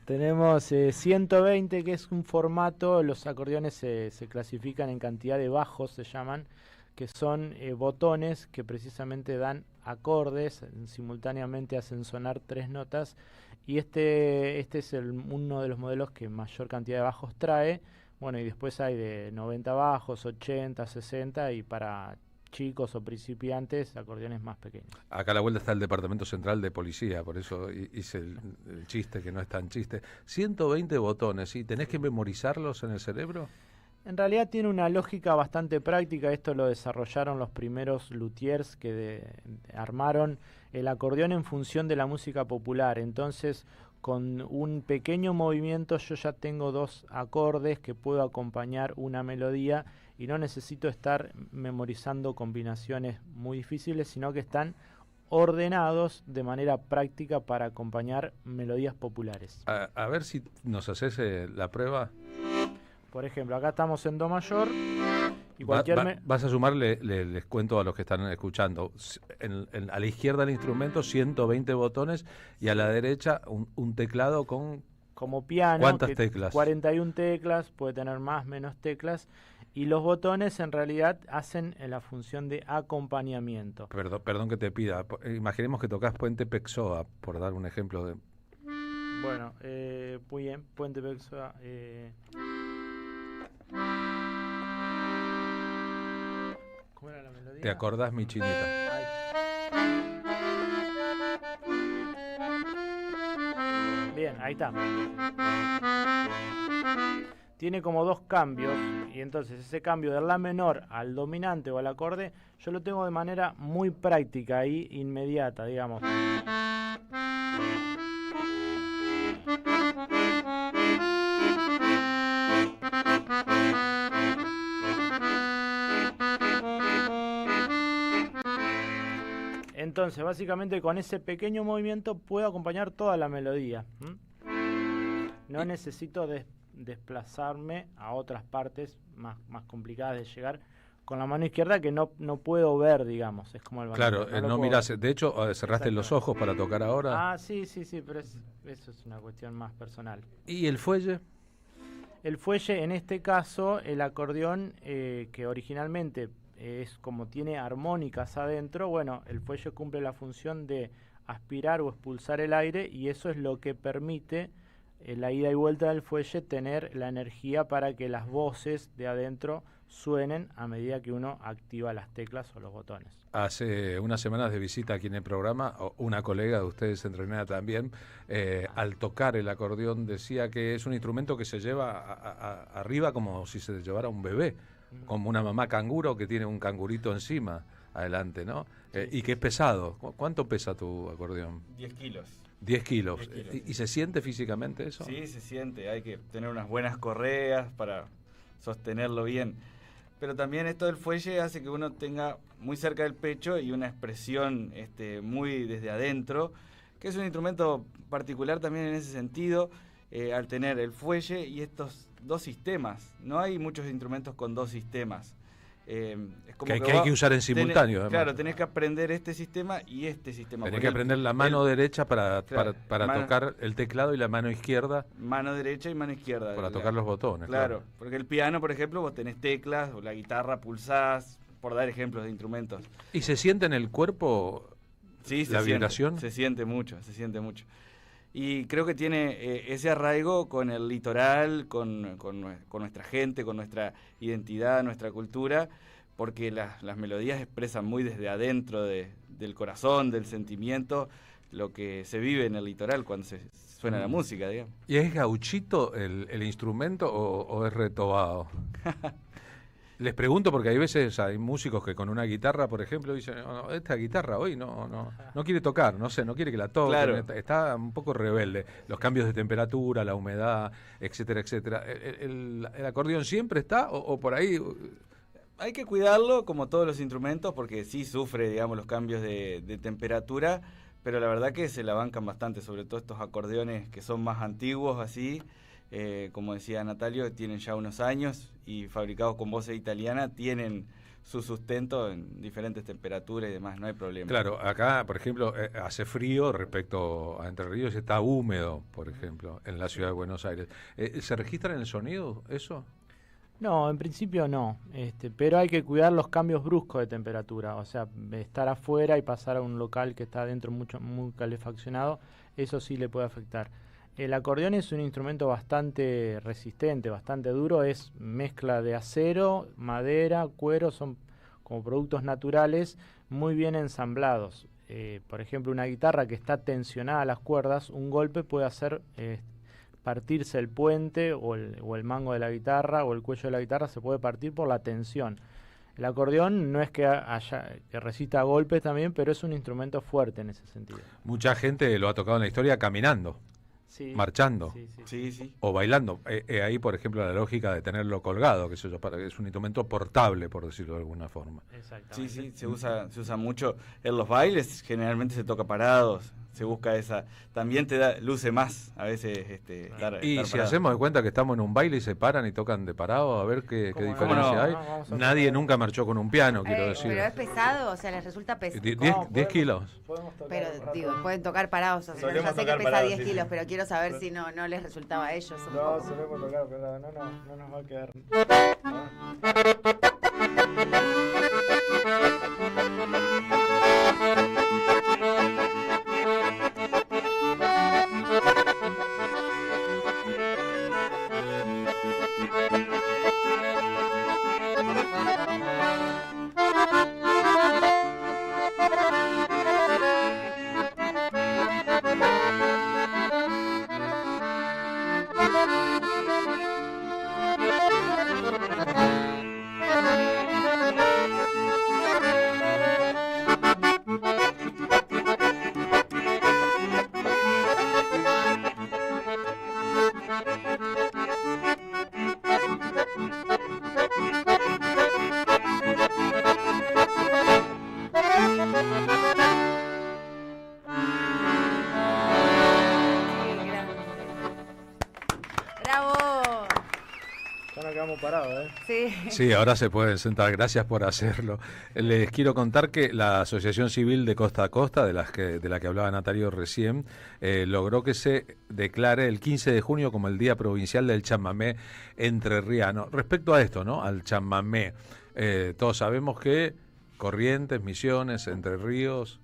Tenemos 120, que es un formato. Los acordeones se clasifican en cantidad de bajos, se llaman, que son botones que precisamente dan acordes, simultáneamente hacen sonar 3 notas, y este es uno de los modelos que mayor cantidad de bajos trae. Bueno, y después hay de 90 bajos, 80, 60, y para chicos o principiantes, acordeones más pequeños. Acá a la vuelta está el Departamento Central de Policía, por eso hice el chiste, que no es tan chiste. 120 botones, ¿y tenés que memorizarlos en el cerebro? En realidad tiene una lógica bastante práctica. Esto lo desarrollaron los primeros luthiers que armaron el acordeón en función de la música popular. Entonces, con un pequeño movimiento yo ya tengo 2 acordes que puedo acompañar una melodía y no necesito estar memorizando combinaciones muy difíciles, sino que están ordenados de manera práctica para acompañar melodías populares. A ver si nos haces la prueba. Por ejemplo, acá estamos en Do mayor y cualquier... Vas a sumarle, les cuento a los que están escuchando, a la izquierda del instrumento 120 botones y a la derecha un teclado con... Como piano. ¿Cuántas teclas? 41 teclas, puede tener más, menos teclas. Y los botones en realidad hacen la función de acompañamiento. Perdón que te pida. Imaginemos que tocas Puente Pexoa, por dar un ejemplo de... Bueno, muy bien, Puente Pexoa... ¿Cómo era la melodía? ¿Te acordás, mi chinita? Bien, ahí está. Tiene como 2 cambios y entonces ese cambio del la menor al dominante o al acorde yo lo tengo de manera muy práctica y inmediata, digamos. Entonces, básicamente con ese pequeño movimiento puedo acompañar toda la melodía. No necesito desplazarme a otras partes más complicadas de llegar con la mano izquierda que no puedo ver, digamos. Es como el claro, no mirás. De hecho, cerraste los ojos para tocar ahora. Ah, sí, pero eso es una cuestión más personal. ¿Y el fuelle? El fuelle, en este caso, el acordeón que originalmente... es como tiene armónicas adentro, bueno, el fuelle cumple la función de aspirar o expulsar el aire y eso es lo que permite la ida y vuelta del fuelle tener la energía para que las voces de adentro suenen a medida que uno activa las teclas o los botones. Hace unas semanas de visita aquí en el programa, una colega de ustedes, entrenada también, al tocar el acordeón decía que es un instrumento que se lleva arriba como si se llevara un bebé. Como una mamá canguro que tiene un cangurito encima, adelante, ¿no? Y que es pesado. ¿Cuánto pesa tu acordeón? 10 kilos. 10 kilos. ¿Y se siente físicamente eso? Sí, se siente. Hay que tener unas buenas correas para sostenerlo bien. Pero también esto del fuelle hace que uno tenga muy cerca del pecho y una expresión muy desde adentro, que es un instrumento particular también en ese sentido, al tener el fuelle y estos 2 sistemas. No hay muchos instrumentos con 2 sistemas. Es como que hay que usar en simultáneo. Claro, tenés que aprender este sistema y este sistema. Tenés que aprender la mano derecha para tocar el teclado y la mano izquierda. Mano derecha y mano izquierda. Para tocar los botones. Claro, porque el piano, por ejemplo, vos tenés teclas, o la guitarra pulsás, por dar ejemplos de instrumentos. ¿Y se siente en el cuerpo la vibración? Se siente mucho. Y creo que tiene ese arraigo con el litoral, con nuestra gente, con nuestra identidad, nuestra cultura, porque las melodías expresan muy desde adentro del corazón, del sentimiento, lo que se vive en el litoral cuando se suena la música, digamos. ¿Y es gauchito el instrumento o es retobado? Les pregunto porque hay veces hay músicos que con una guitarra, por ejemplo, dicen, no, esta guitarra hoy no quiere tocar, no quiere que la toquen, claro. Está un poco rebelde. Los cambios de temperatura, la humedad, etcétera, etcétera. ¿El acordeón siempre está o por ahí? Hay que cuidarlo como todos los instrumentos porque sí sufre, digamos, los cambios de temperatura, pero la verdad que se la bancan bastante, sobre todo estos acordeones que son más antiguos así. Como decía Natalio, tienen ya unos años y fabricados con voces italiana, tienen su sustento en diferentes temperaturas y demás, no hay problema. Claro, acá, por ejemplo, hace frío respecto a Entre Ríos, está húmedo, por ejemplo, en la ciudad de Buenos Aires. ¿Se registra en el sonido eso? No, en principio no, pero hay que cuidar los cambios bruscos de temperatura, o sea, estar afuera y pasar a un local que está adentro muy calefaccionado, eso sí le puede afectar. El acordeón es un instrumento bastante resistente, bastante duro, es mezcla de acero, madera, cuero, son como productos naturales muy bien ensamblados. Por ejemplo, una guitarra que está tensionada a las cuerdas, un golpe puede hacer partirse el puente o el mango de la guitarra o el cuello de la guitarra se puede partir por la tensión. El acordeón no es que resista golpes también, pero es un instrumento fuerte en ese sentido. Mucha gente lo ha tocado en la historia caminando, marchando, o bailando. Ahí, por ejemplo, la lógica de tenerlo colgado, que es un instrumento portable, por decirlo de alguna forma. Sí, se usa mucho en los bailes, generalmente se toca parados, se busca esa, también luce más a veces estar si parado. hacemos de cuenta que estamos en un baile y se paran y tocan de parado, a ver qué diferencia hay. Nadie nunca marchó con un piano, quiero decir. Pero es pesado, o sea, les resulta pesado. 10 kilos. Pero digo, pueden tocar parados, o sea, ya sé que pesa 10 kilos, pero quiero saber si no les resultaba a ellos un poco. Solemos tocar, pero no nos va a quedar. Sí, ahora se pueden sentar. Gracias por hacerlo. Les quiero contar que la Asociación Civil de Costa a Costa, de la que hablaba Natalio recién, logró que se declare el 15 de junio como el Día Provincial del Chamamé entrerriano. Respecto a esto, ¿no? Al chamamé, todos sabemos que Corrientes, Misiones, Entre Ríos,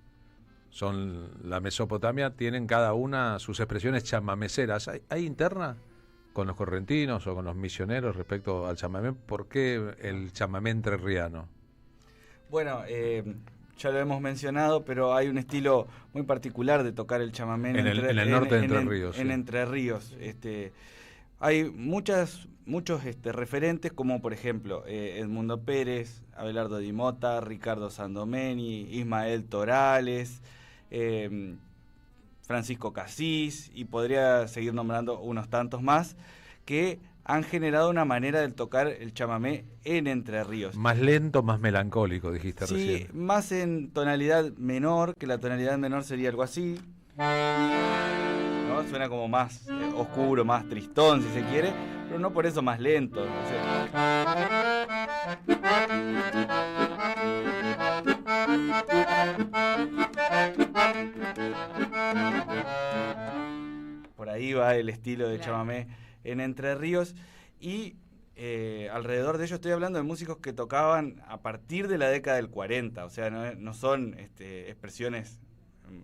son la Mesopotamia, tienen cada una sus expresiones chamameceras. ¿Hay interna con los correntinos o con los misioneros respecto al chamamé? ¿Por qué el chamamé entrerriano? Bueno, ya lo hemos mencionado, pero hay un estilo muy particular de tocar el chamamé en el norte de Entre Ríos. En Entre Ríos. Hay muchos referentes, como por ejemplo Edmundo Pérez, Abelardo Di Mota, Ricardo Sandomeni, Ismael Torales, Francisco Casís, y podría seguir nombrando unos tantos más, que han generado una manera de tocar el chamamé en Entre Ríos. Más lento, más melancólico, dijiste recién. Sí, más en tonalidad menor, que la tonalidad menor sería algo así, ¿no? Suena como más oscuro, más tristón, si se quiere, pero no por eso más lento. Por ahí va el estilo de chamamé en Entre Ríos, y alrededor de ello estoy hablando de músicos que tocaban a partir de la década del 40, o sea, no son expresiones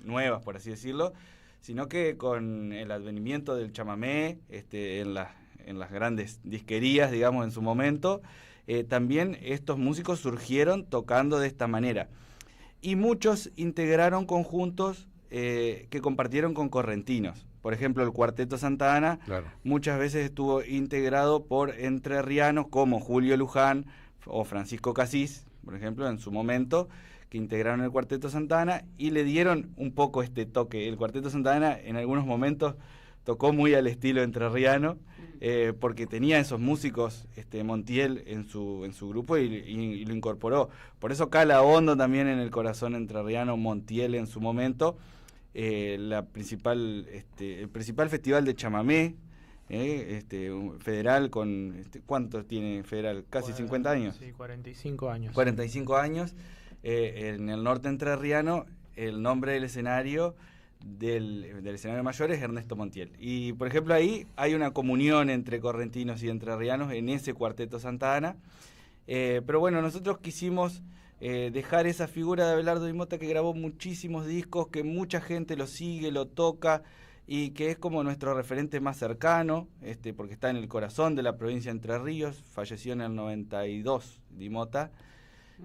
nuevas, por así decirlo, sino que con el advenimiento del chamamé en las grandes disquerías, digamos, en su momento, también estos músicos surgieron tocando de esta manera. Y muchos integraron conjuntos que compartieron con correntinos. Por ejemplo, el Cuarteto Santa Ana muchas veces estuvo integrado por entrerrianos como Julio Luján o Francisco Casís, por ejemplo, en su momento, que integraron el Cuarteto Santa Ana y le dieron un poco este toque. El Cuarteto Santa Ana en algunos momentos tocó muy al estilo entrerriano, porque tenía esos músicos, Montiel en su grupo y lo incorporó. Por eso cala hondo también en el corazón entrerriano Montiel en su momento. El principal festival de chamamé federal con ¿cuánto tiene federal? Casi 50 años. Sí, 45 años. 45 años. En el norte entrerriano, el nombre del escenario del escenario mayor es Ernesto Montiel. Y por ejemplo ahí hay una comunión entre correntinos y entrerrianos en ese Cuarteto Santa Ana. Pero bueno, nosotros quisimos dejar esa figura de Abelardo Di Mota, que grabó muchísimos discos, que mucha gente lo sigue, lo toca, y que es como nuestro referente más cercano, porque está en el corazón de la provincia de Entre Ríos. Falleció en el 92 Di Mota,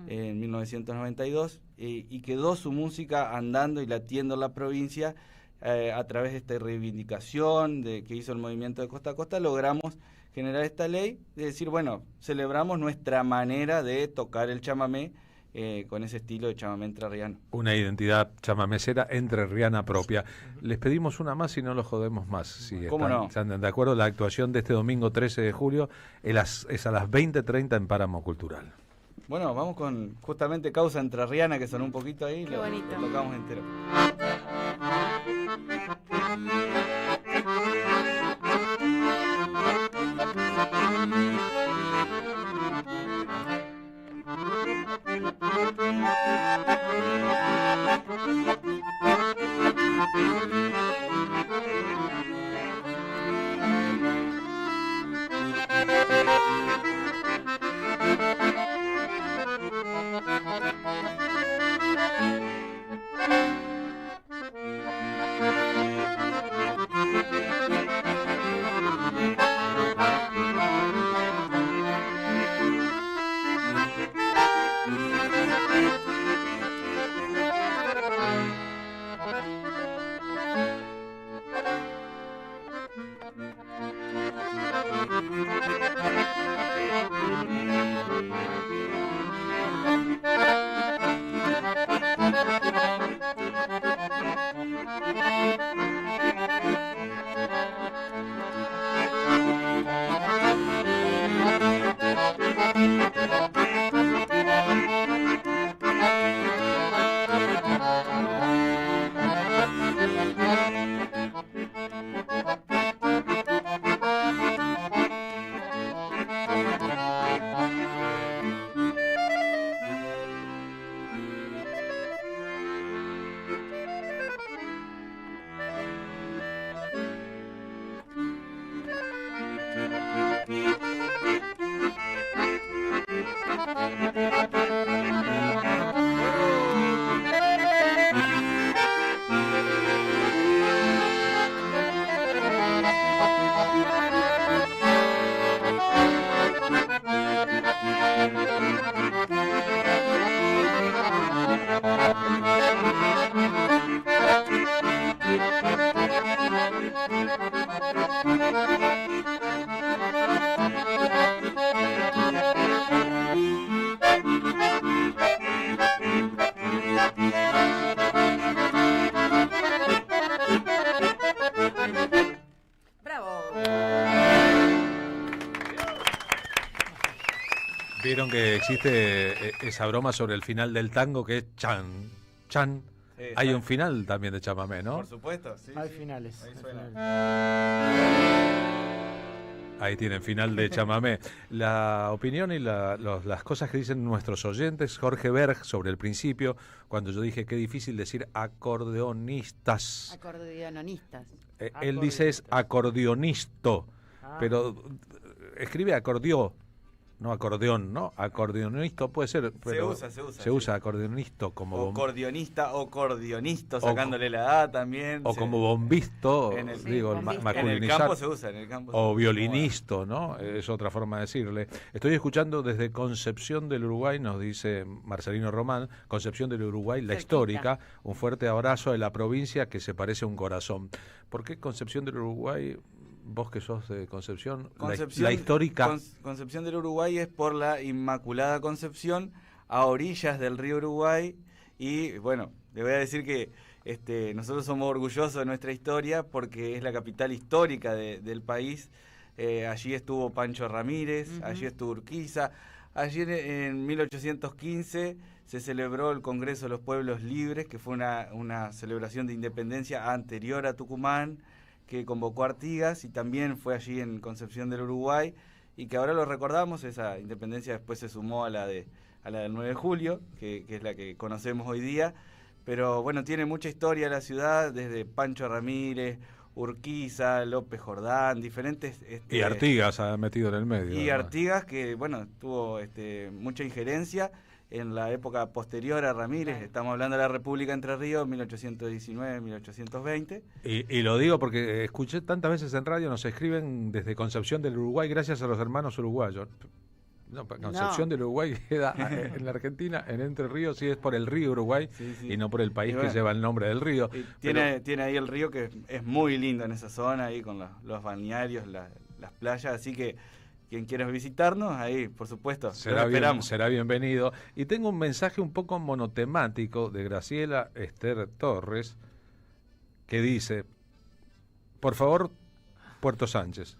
en 1992, y quedó su música andando y latiendo en la provincia a través de esta reivindicación que hizo el movimiento de Costa a Costa, logramos generar esta ley de decir, bueno, celebramos nuestra manera de tocar el chamamé con ese estilo de chamamé entrerriano. Una identidad chamamecera entrerriana propia. Les pedimos una más y no lo jodemos más. Si están de acuerdo, la actuación de este domingo 13 de julio es a las 20:30 en Páramo Cultural. Bueno, vamos con justamente Causa Entrerriana, que sonó un poquito ahí. Qué bonito. Lo tocamos entero. Vieron que existe esa broma sobre el final del tango que es chan, chan. Sí, hay un final también de chamamé, ¿no? Por supuesto, sí. Hay sí. finales. Ahí suena. Ahí tienen, final de chamamé. La opinión y las cosas que dicen nuestros oyentes, Jorge Berg, sobre el principio, cuando yo dije qué difícil decir acordeonistas. Acordeonistas. Él dice es acordeonisto, pero escribe acordeó. No acordeón, ¿no? Acordeonisto puede ser, pero se usa acordeonisto como acordionista o cordionista, sacándole la A también. O como bombisto, digo, masculinizar. En el campo se usa, o violinisto, ¿no? Es otra forma de decirle. Estoy escuchando desde Concepción del Uruguay, nos dice Marcelino Román, Concepción del Uruguay, la histórica, un fuerte abrazo de la provincia que se parece a un corazón. ¿Por qué Concepción del Uruguay? Vos que sos de Concepción, la histórica... Concepción del Uruguay es por la Inmaculada Concepción, a orillas del río Uruguay, y bueno, le voy a decir que nosotros somos orgullosos de nuestra historia porque es la capital histórica del país. Allí estuvo Pancho Ramírez, allí estuvo Urquiza, allí en 1815 se celebró el Congreso de los Pueblos Libres, que fue una celebración de independencia anterior a Tucumán, que convocó a Artigas, y también fue allí en Concepción del Uruguay, y que ahora lo recordamos. Esa independencia después se sumó a la del 9 de julio, que es la que conocemos hoy día, pero bueno, tiene mucha historia la ciudad, desde Pancho Ramírez, Urquiza, López Jordán, diferentes... y Artigas ha metido en el medio. Y Artigas, que bueno, tuvo mucha injerencia en la época posterior a Ramírez. Estamos hablando de la República Entre Ríos, 1819, 1820. Y lo digo porque escuché tantas veces en radio, nos escriben desde Concepción del Uruguay, gracias a los hermanos uruguayos. No, Concepción del Uruguay queda en la Argentina, en Entre Ríos, sí es por el río Uruguay y no por el país que lleva el nombre del río. Tiene ahí el río que es muy lindo en esa zona, ahí con los balnearios, las playas, así que quien quiera visitarnos, ahí, por supuesto, será bienvenido. Y tengo un mensaje un poco monotemático de Graciela Esther Torres, que dice, por favor, Puerto Sánchez.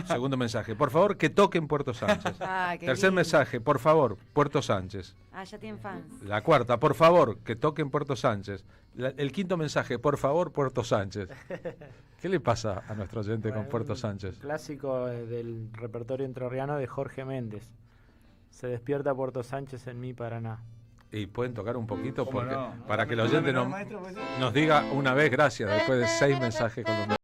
Segundo mensaje, por favor, que toquen Puerto Sánchez. Tercer mensaje, por favor, Puerto Sánchez. Ya tienen fans. La cuarta, por favor, que toquen Puerto Sánchez. El quinto mensaje, por favor, Puerto Sánchez. ¿Qué le pasa a nuestro oyente con Puerto Sánchez? Clásico del repertorio entrerriano de Jorge Méndez. Se despierta Puerto Sánchez en mi Paraná. Y pueden tocar un poquito porque para que el oyente nos diga una vez gracias después de 6 mensajes colombianos.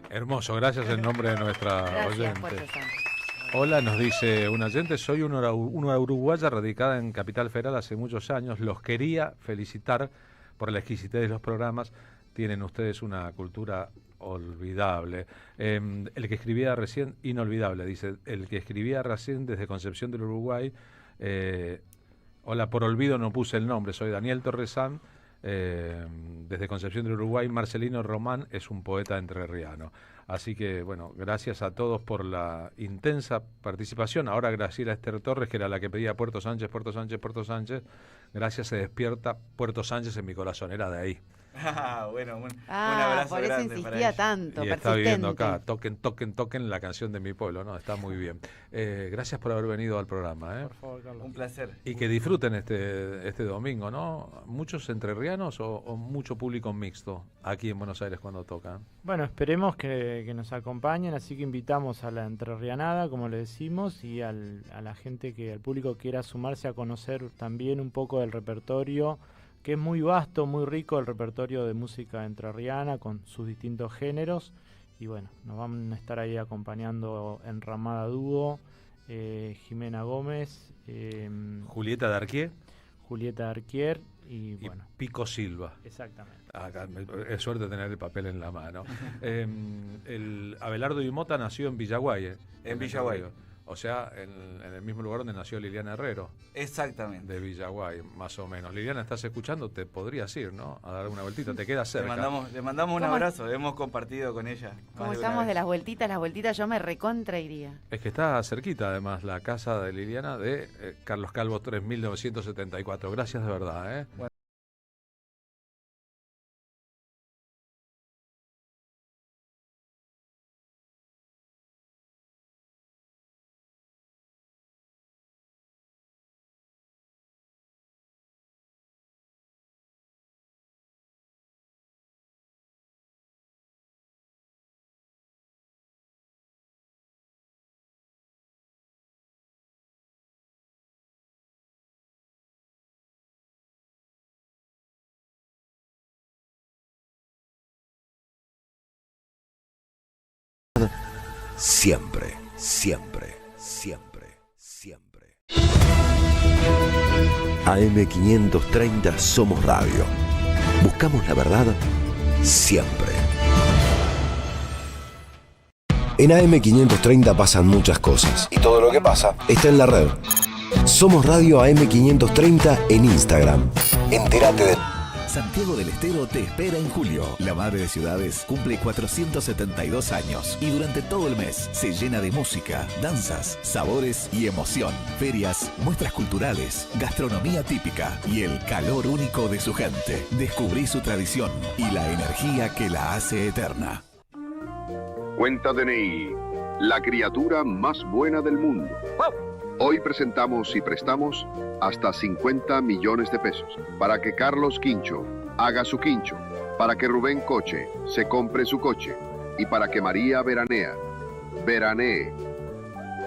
Hermoso, gracias en nombre de nuestra oyente. Hola, nos dice un oyente, soy una uruguaya radicada en Capital Federal hace muchos años. Los quería felicitar por la exquisitez de los programas. Tienen ustedes una cultura olvidable. El que escribía recién, inolvidable, dice, el que escribía recién desde Concepción del Uruguay. Hola, por olvido no puse el nombre, soy Daniel Torresán. Desde Concepción del Uruguay, Marcelino Román es un poeta entrerriano. Así que, bueno, gracias a todos por la intensa participación. Ahora Graciela Esther Torres, que era la que pedía Puerto Sánchez, Puerto Sánchez, Puerto Sánchez. Gracias, se despierta Puerto Sánchez en mi corazón. Era de ahí. Bueno, un abrazo por eso grande insistía para ella. tanto, Y está viendo acá, toquen la canción de mi pueblo, ¿no? Está muy bien. Gracias por haber venido al programa, Por favor, Carlos. Un placer. Y que disfruten este domingo, ¿no? ¿Muchos entrerrianos o mucho público mixto aquí en Buenos Aires cuando tocan? Bueno, esperemos que nos acompañen, así que invitamos a la entrerrianada, como le decimos, y a la gente al público que quiera sumarse a conocer también un poco del repertorio, que es muy vasto, muy rico el repertorio de música entrerriana con sus distintos géneros. Y bueno, nos van a estar ahí acompañando Enramada Dúo, Jimena Gómez, Julieta Darquier. Y bueno, Pico Silva. Exactamente. Acá, es suerte tener el papel en la mano. El Abelardo Dimota nació en Villaguay. En Villaguay. O sea, en el mismo lugar donde nació Liliana Herrero. Exactamente. De Villaguay, más o menos. Liliana, ¿estás escuchando? Te podrías ir, ¿no? A dar una vueltita, te queda cerca. Le mandamos un abrazo, hemos compartido con ella. ¿Cómo estamos de las vueltitas? Yo me recontra iría. Es que está cerquita, además, la casa de Liliana de Carlos Calvo 3974. Gracias de verdad, ¿eh? Bueno. Siempre, siempre, siempre, siempre. AM530 Somos Radio. Buscamos la verdad siempre. En AM530 pasan muchas cosas. Y todo lo que pasa está en la red. Somos Radio AM530 en Instagram. Entérate de Santiago del Estero te espera en julio. La Madre de Ciudades cumple 472 años y durante todo el mes se llena de música, danzas, sabores y emoción. Ferias, muestras culturales, gastronomía típica y el calor único de su gente. Descubrí su tradición y la energía que la hace eterna. Cuenta DNI, la criatura más buena del mundo. Hoy presentamos y prestamos hasta 50 millones de pesos para que Carlos Quincho haga su quincho, para que Rubén Coche se compre su coche y para que María veranee.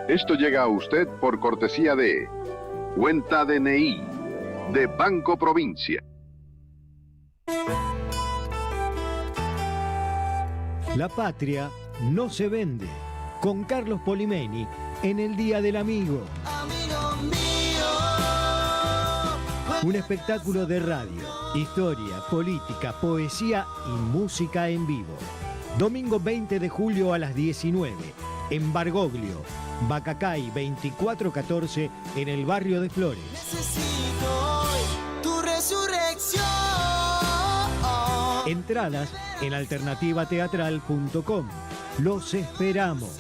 Esto llega a usted por cortesía de Cuenta DNI de Banco Provincia. La patria no se vende. Con Carlos Polimeni en el Día del Amigo. Un espectáculo de radio, historia, política, poesía y música en vivo. Domingo 20 de julio a las 19, en Bargoglio, Bacacay 2414, en el barrio de Flores. Necesito hoy tu resurrección. Entradas en alternativateatral.com. Los esperamos.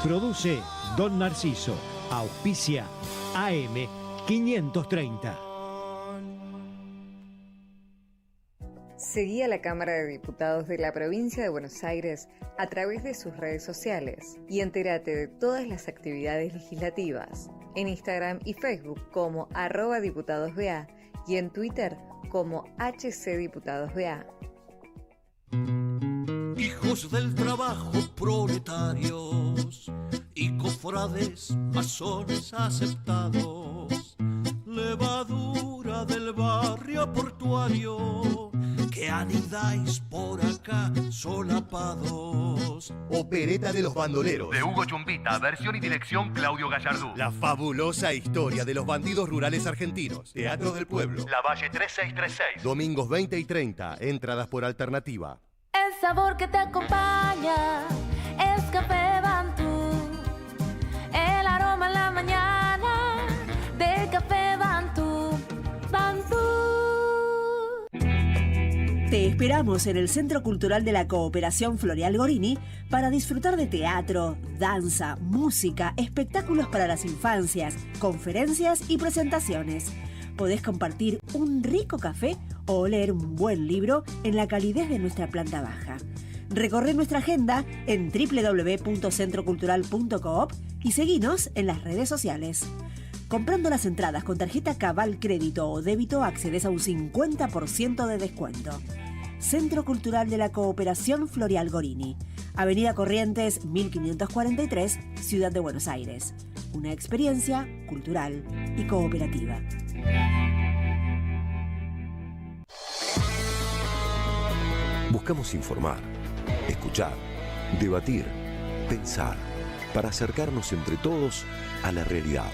Produce Don Narciso. Auspicia AM 530. Seguí a la Cámara de Diputados de la Provincia de Buenos Aires a través de sus redes sociales y entérate de todas las actividades legislativas en Instagram y Facebook como @diputadosBA y en Twitter como HCDiputadosBA. Hijos del trabajo, proletarios y cofrades, masones aceptados, levadura del barrio portuario, que anidáis por acá solapados. Opereta de los bandoleros. De Hugo Chumbita, versión y dirección Claudio Gallardú. La fabulosa historia de los bandidos rurales argentinos. Teatro del Pueblo. La Valle 3636. Domingos 20 y 30. Entradas por alternativa. El sabor que te acompaña es Café Bantú. El aroma en la mañana del Café Bantú. Bantú. Te esperamos en el Centro Cultural de la Cooperación Floreal Gorini para disfrutar de teatro, danza, música, espectáculos para las infancias, conferencias y presentaciones. Podés compartir un rico café o leer un buen libro en la calidez de nuestra planta baja. Recorre nuestra agenda en www.centrocultural.coop y seguinos en las redes sociales. Comprando las entradas con tarjeta Cabal Crédito o Débito accedes a un 50% de descuento. Centro Cultural de la Cooperación Floreal Gorini, Avenida Corrientes 1543, Ciudad de Buenos Aires. Una experiencia cultural y cooperativa. Buscamos informar, escuchar, debatir, pensar, para acercarnos entre todos a la realidad.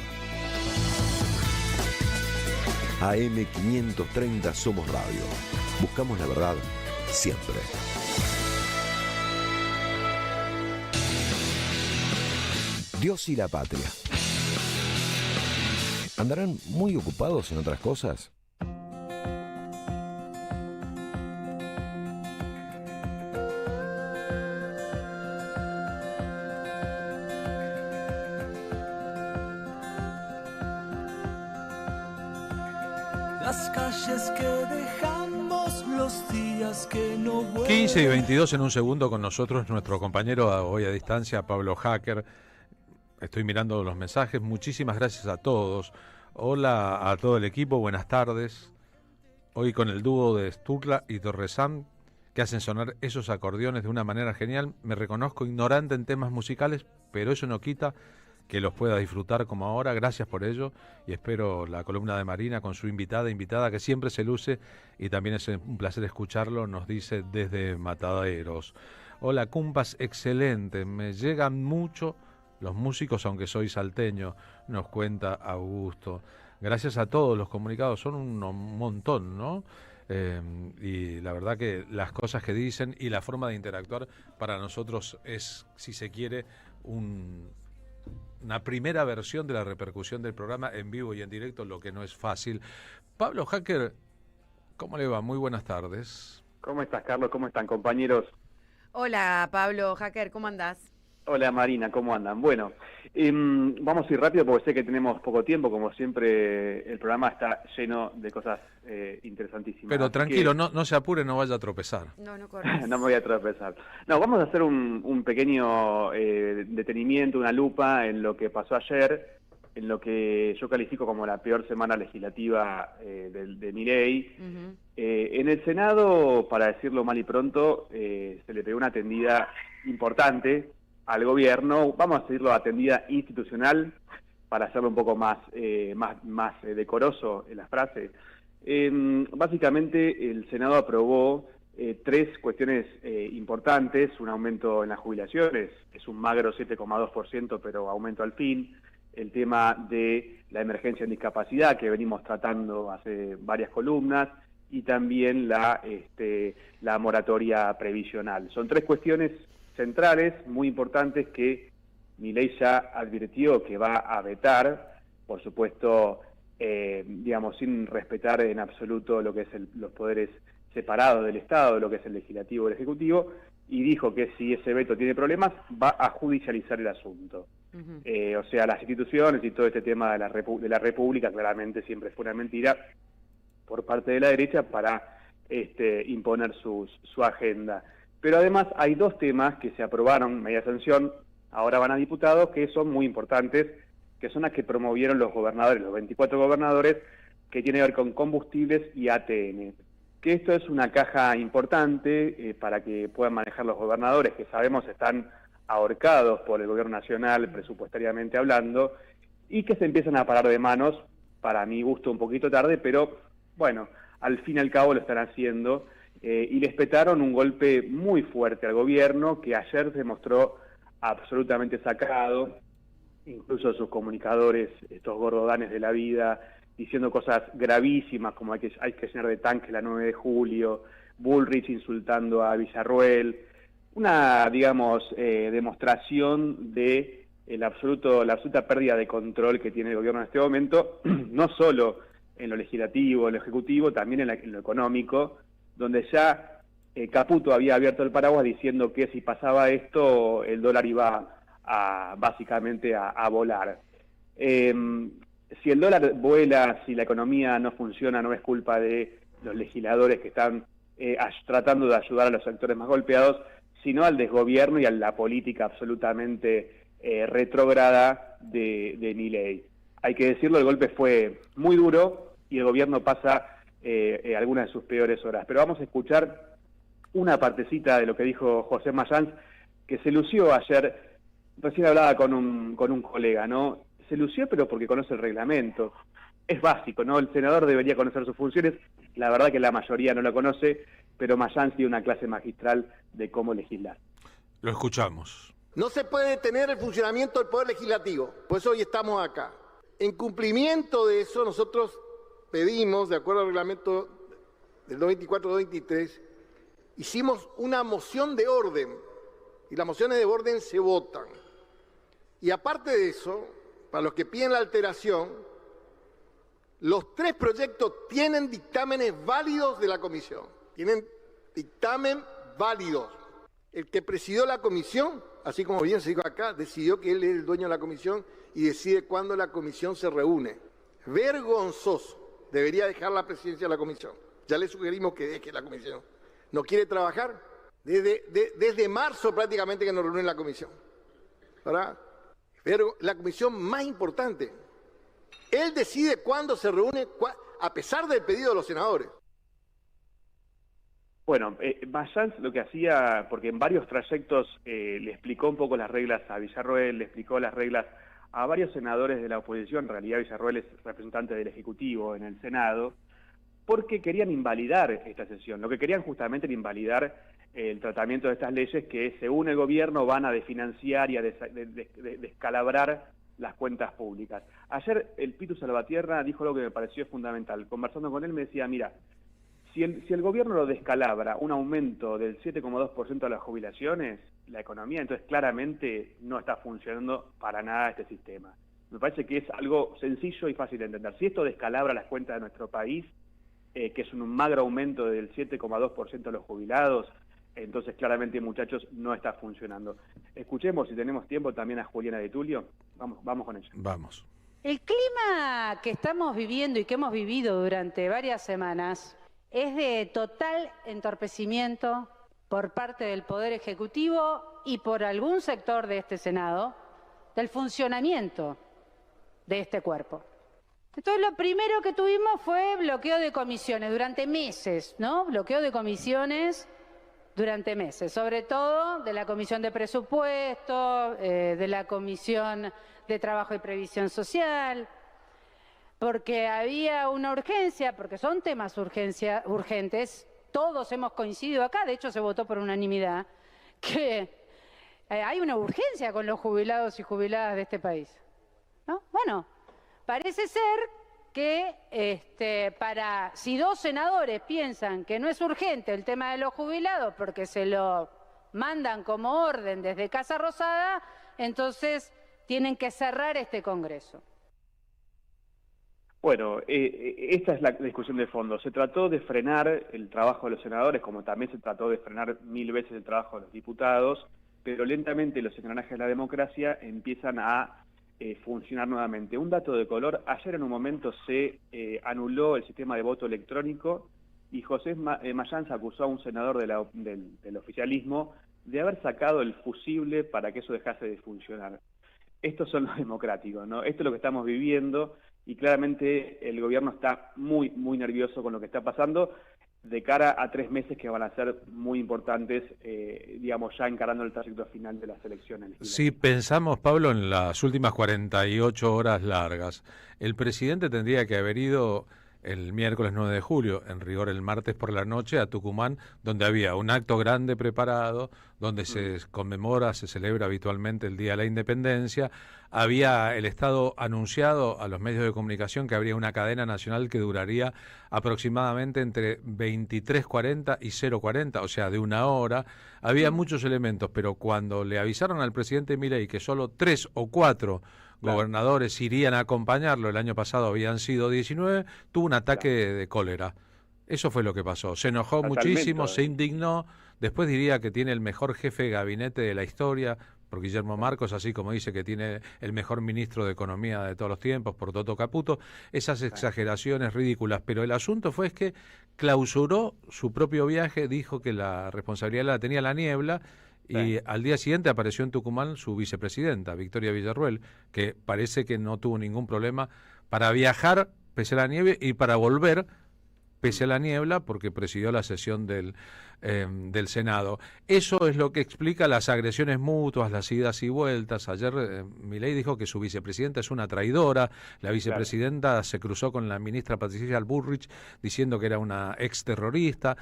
AM 530 Somos Radio. Buscamos la verdad siempre. Dios y la patria. ¿Andarán muy ocupados en otras cosas? Las calles que dejamos, los días que no vuelven. 15 y 22 en un segundo con nosotros, nuestro compañero hoy a distancia, Pablo Hacker. Estoy mirando los mensajes. Muchísimas gracias a todos. Hola a todo el equipo, buenas tardes. Hoy con el dúo de Sturla y Torresán, que hacen sonar esos acordeones de una manera genial. Me reconozco ignorante en temas musicales, pero eso no quita que los pueda disfrutar como ahora. Gracias por ello y espero la columna de Marina con su invitada que siempre se luce y también es un placer escucharlo, nos dice desde Mataderos. Hola Cumpas, excelente, me llegan mucho los músicos aunque soy salteño, nos cuenta Augusto. Gracias a todos los comunicados, son un montón, ¿no? Y la verdad que las cosas que dicen y la forma de interactuar para nosotros es, si se quiere, una primera versión de la repercusión del programa en vivo y en directo, lo que no es fácil. Pablo Hacker, ¿Cómo le va? Muy buenas tardes. ¿Cómo estás, Carlos? ¿Cómo están, compañeros? Hola, Pablo Hacker, ¿cómo andás? Hola, Marina, ¿cómo andan? Bueno, vamos a ir rápido porque sé que tenemos poco tiempo. Como siempre, el programa está lleno de cosas interesantísimas. Pero Así tranquilo, que... no se apure, no vaya a tropezar. No corres. No me voy a tropezar. No, vamos a hacer un pequeño detenimiento, una lupa en lo que pasó ayer, en lo que yo califico como la peor semana legislativa de Milei. En el Senado, para decirlo mal y pronto, se le pegó una tendida importante al gobierno, vamos a decirlo atendida institucional, para hacerlo un poco más decoroso en la frase. Básicamente el Senado aprobó 3 cuestiones importantes: un aumento en las jubilaciones, es un magro 7,2%, pero aumento al fin; el tema de la emergencia en discapacidad, que venimos tratando hace varias columnas; y también la moratoria previsional. Son 3 cuestiones centrales, muy importantes, que Milei ya advirtió que va a vetar, por supuesto, sin respetar en absoluto lo que es los poderes separados del Estado, lo que es el legislativo y el ejecutivo, y dijo que si ese veto tiene problemas, va a judicializar el asunto. O sea, las instituciones y todo este tema de la República claramente siempre fue una mentira por parte de la derecha para imponer su agenda. Pero además hay 2 temas que se aprobaron media sanción, ahora van a diputados, que son muy importantes, que son las que promovieron los gobernadores, los 24 gobernadores, que tiene que ver con combustibles y ATM. Que esto es una caja importante para que puedan manejar los gobernadores, que sabemos están ahorcados por el gobierno nacional, presupuestariamente hablando, y que se empiezan a parar de manos, para mi gusto un poquito tarde, pero bueno, al fin y al cabo lo están haciendo. Y les petaron un golpe muy fuerte al gobierno, que ayer se mostró absolutamente sacado, incluso sus comunicadores, estos gordodanes de la vida, diciendo cosas gravísimas como hay que llenar de tanques la 9 de julio, Bullrich insultando a Villarroel, una, demostración de la absoluta pérdida de control que tiene el gobierno en este momento, no solo en lo legislativo, en lo ejecutivo, también en lo económico, donde ya Caputo había abierto el paraguas diciendo que si pasaba esto, el dólar iba básicamente a volar. Si el dólar vuela, si la economía no funciona, no es culpa de los legisladores que están tratando de ayudar a los sectores más golpeados, sino al desgobierno y a la política absolutamente retrógrada de Milei. Hay que decirlo, el golpe fue muy duro y el gobierno pasa algunas de sus peores horas. Pero vamos a escuchar una partecita de lo que dijo José Mayans, que se lució ayer. Recién hablaba con un colega, ¿no? Se lució, pero porque conoce el reglamento. Es básico, ¿no? El senador debería conocer sus funciones. La verdad que la mayoría no lo conoce, pero Mayans dio una clase magistral de cómo legislar. Lo escuchamos. No se puede detener el funcionamiento del Poder Legislativo, por eso hoy estamos acá. En cumplimiento de eso, nosotros pedimos, de acuerdo al reglamento del 224-223, hicimos una moción de orden, y las mociones de orden se votan. Y aparte de eso, para los que piden la alteración, los 3 proyectos tienen dictámenes válidos de la comisión. Tienen dictamen válidos. El que presidió la comisión, así como bien se dijo acá, decidió que él es el dueño de la comisión y decide cuándo la comisión se reúne. Vergonzoso. Debería dejar la presidencia de la comisión. Ya le sugerimos que deje la comisión. ¿No quiere trabajar? Desde marzo prácticamente que nos reúne la comisión. ¿Verdad? Pero la comisión más importante. Él decide cuándo se reúne, a pesar del pedido de los senadores. Bueno, Mayans lo que hacía, porque en varios trayectos le explicó un poco las reglas a Villarroel, le explicó las reglas a varios senadores de la oposición. En realidad Villarroel es representante del Ejecutivo en el Senado, porque querían invalidar esta sesión. Lo que querían justamente era invalidar el tratamiento de estas leyes que, según el gobierno, van a desfinanciar y a descalabrar las cuentas públicas. Ayer el Pitu Salvatierra dijo algo que me pareció fundamental. Conversando con él me decía, mira, si el gobierno lo descalabra un aumento del 7,2% de las jubilaciones, la economía, entonces claramente no está funcionando para nada este sistema. Me parece que es algo sencillo y fácil de entender. Si esto descalabra las cuentas de nuestro país, que es un magro aumento del 7,2% de los jubilados. Entonces, claramente, muchachos, no está funcionando. Escuchemos, si tenemos tiempo, también a Juliana de Tulio. Vamos con ella. Vamos. El clima que estamos viviendo y que hemos vivido durante varias semanas es de total entorpecimiento por parte del Poder Ejecutivo y por algún sector de este Senado del funcionamiento de este cuerpo. Entonces, lo primero que tuvimos fue bloqueo de comisiones durante meses, ¿no? Bloqueo de comisiones durante meses, sobre todo de la Comisión de Presupuestos, de la Comisión de Trabajo y Previsión Social, porque había una urgencia, porque son temas urgentes, todos hemos coincidido acá, de hecho se votó por unanimidad, que hay una urgencia con los jubilados y jubiladas de este país, ¿no? Bueno, parece ser que si 2 senadores piensan que no es urgente el tema de los jubilados porque se lo mandan como orden desde Casa Rosada, entonces tienen que cerrar este Congreso. Bueno, esta es la discusión de fondo. Se trató de frenar el trabajo de los senadores, como también se trató de frenar 1000 veces el trabajo de los diputados, pero lentamente los engranajes de la democracia empiezan a funcionar nuevamente. Un dato de color: ayer en un momento se anuló el sistema de voto electrónico y José Mayans acusó a un senador del oficialismo de haber sacado el fusible para que eso dejase de funcionar. Estos son los democráticos, ¿no? Esto es lo que estamos viviendo y claramente el gobierno está muy, muy nervioso con lo que está pasando de cara a 3 meses que van a ser muy importantes, digamos, ya encarando el trayecto final de las elecciones. Si pensamos, Pablo, en las últimas 48 horas largas, el presidente tendría que haber ido el miércoles 9 de julio, en rigor el martes por la noche, a Tucumán, donde había un acto grande preparado, donde se conmemora, se celebra habitualmente el Día de la Independencia. Había el Estado anunciado a los medios de comunicación que habría una cadena nacional que duraría aproximadamente entre 23:40 y 0:40, o sea, de 1 hora. Había muchos elementos, pero cuando le avisaron al presidente Milei que solo 3 o 4 gobernadores irían a acompañarlo, el año pasado habían sido 19, tuvo un ataque de cólera. Eso fue lo que pasó. Se enojó muchísimo, se indignó. Después diría que tiene el mejor jefe de gabinete de la historia, por Guillermo Marcos, así como dice que tiene el mejor ministro de Economía de todos los tiempos, por Toto Caputo. Esas exageraciones ridículas. Pero el asunto fue que clausuró su propio viaje, dijo que la responsabilidad la tenía la niebla. Y al día siguiente apareció en Tucumán su vicepresidenta, Victoria Villarruel, que parece que no tuvo ningún problema para viajar pese a la nieve y para volver pese a la niebla, porque presidió la sesión del Senado. Eso es lo que explica las agresiones mutuas, las idas y vueltas. Ayer Milei dijo que su vicepresidenta es una traidora. La vicepresidenta se cruzó con la ministra Patricia Bullrich diciendo que era una exterrorista.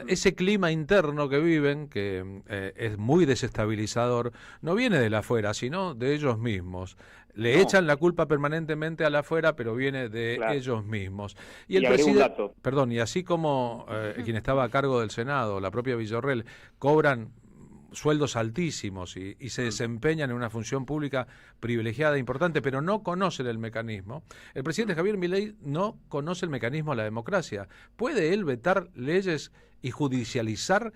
Ese clima interno que viven, que es muy desestabilizador, no viene de la afuera, sino de ellos mismos. Le echan la culpa permanentemente a la afuera, pero viene de ellos mismos. Y el presidente, perdón, y así como quien estaba a cargo del Senado, la propia Villarruel, cobran sueldos altísimos y se desempeñan en una función pública privilegiada e importante, pero no conocen el mecanismo. El presidente Javier Milei no conoce el mecanismo de la democracia. ¿Puede él vetar leyes y judicializar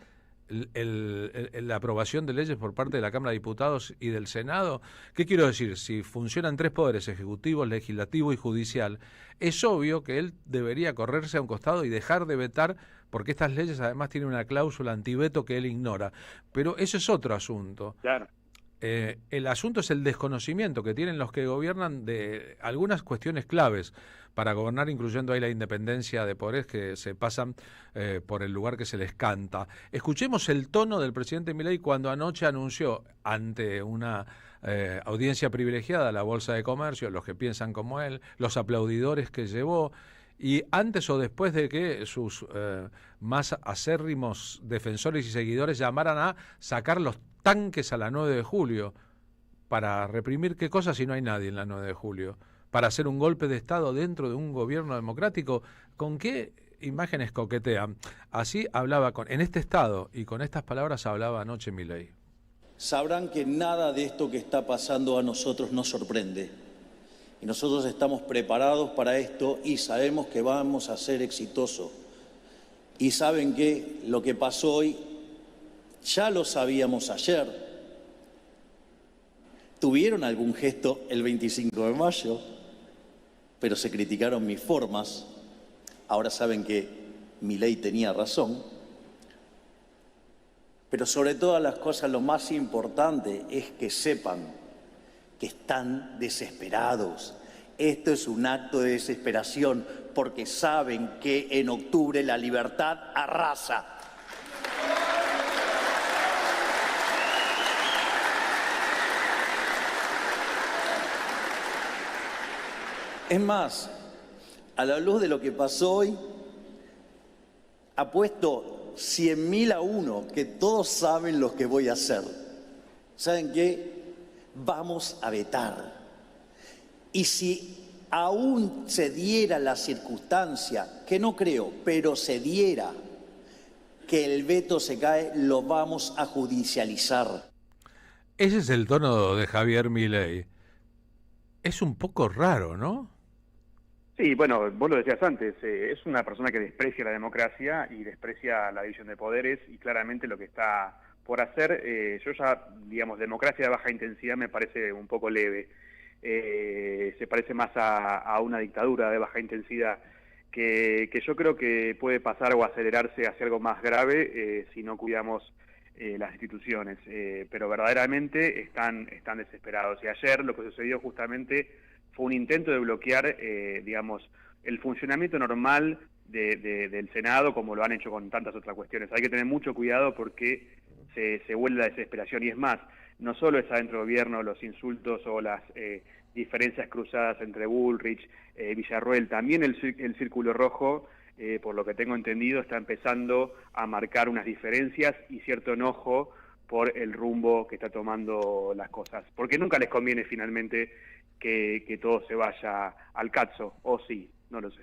la aprobación de leyes por parte de la Cámara de Diputados y del Senado? ¿Qué quiero decir? Si funcionan 3 poderes, ejecutivo, legislativo y judicial, es obvio que él debería correrse a un costado y dejar de vetar, porque estas leyes además tienen una cláusula antiveto que él ignora. Pero eso es otro asunto. Claro. El asunto es el desconocimiento que tienen los que gobiernan de algunas cuestiones claves para gobernar, incluyendo ahí la independencia de poderes que se pasan por el lugar que se les canta. Escuchemos el tono del presidente Milei cuando anoche anunció ante una audiencia privilegiada la Bolsa de Comercio, los que piensan como él, los aplaudidores que llevó, y antes o después de que sus más acérrimos defensores y seguidores llamaran a sacar los tanques a la 9 de julio. ¿Para reprimir qué cosa si no hay nadie en la 9 de julio? ¿Para hacer un golpe de Estado dentro de un gobierno democrático? ¿Con qué imágenes coquetean? Así hablaba en este estado y con estas palabras hablaba anoche Milei. Sabrán que nada de esto que está pasando a nosotros nos sorprende. Y nosotros estamos preparados para esto y sabemos que vamos a ser exitosos, Y saben que lo que pasó hoy ya lo sabíamos ayer. Tuvieron algún gesto el 25 de mayo, pero se criticaron mis formas. Ahora saben que Milei tenía razón. Pero sobre todas las cosas, lo más importante es que sepan que están desesperados. Esto es un acto de desesperación porque saben que en octubre la libertad arrasa. Es más, a la luz de lo que pasó hoy, apuesto 100.000 a 1 que todos saben lo que voy a hacer. ¿Saben qué? Vamos a vetar. Y si aún se diera la circunstancia, que no creo, pero se diera que el veto se cae, lo vamos a judicializar. Ese es el tono de Javier Milei. Es un poco raro, ¿no? Sí, bueno, vos lo decías antes, es una persona que desprecia la democracia y desprecia la división de poderes, y claramente lo que está por hacer, yo ya, digamos, democracia de baja intensidad me parece un poco leve. Se parece más a una dictadura de baja intensidad, que yo creo que puede pasar o acelerarse hacia algo más grave si no cuidamos las instituciones, pero verdaderamente están desesperados. Y ayer lo que sucedió justamente fue un intento de bloquear, digamos, el funcionamiento normal del Senado, como lo han hecho con tantas otras cuestiones. Hay que tener mucho cuidado porque se vuelve la desesperación, y es más, no solo es adentro del gobierno los insultos o las diferencias cruzadas entre Bullrich, Villarroel, también el Círculo Rojo, por lo que tengo entendido, está empezando a marcar unas diferencias y cierto enojo por el rumbo que está tomando las cosas, porque nunca les conviene finalmente que todo se vaya al cazo, o sí, no lo sé.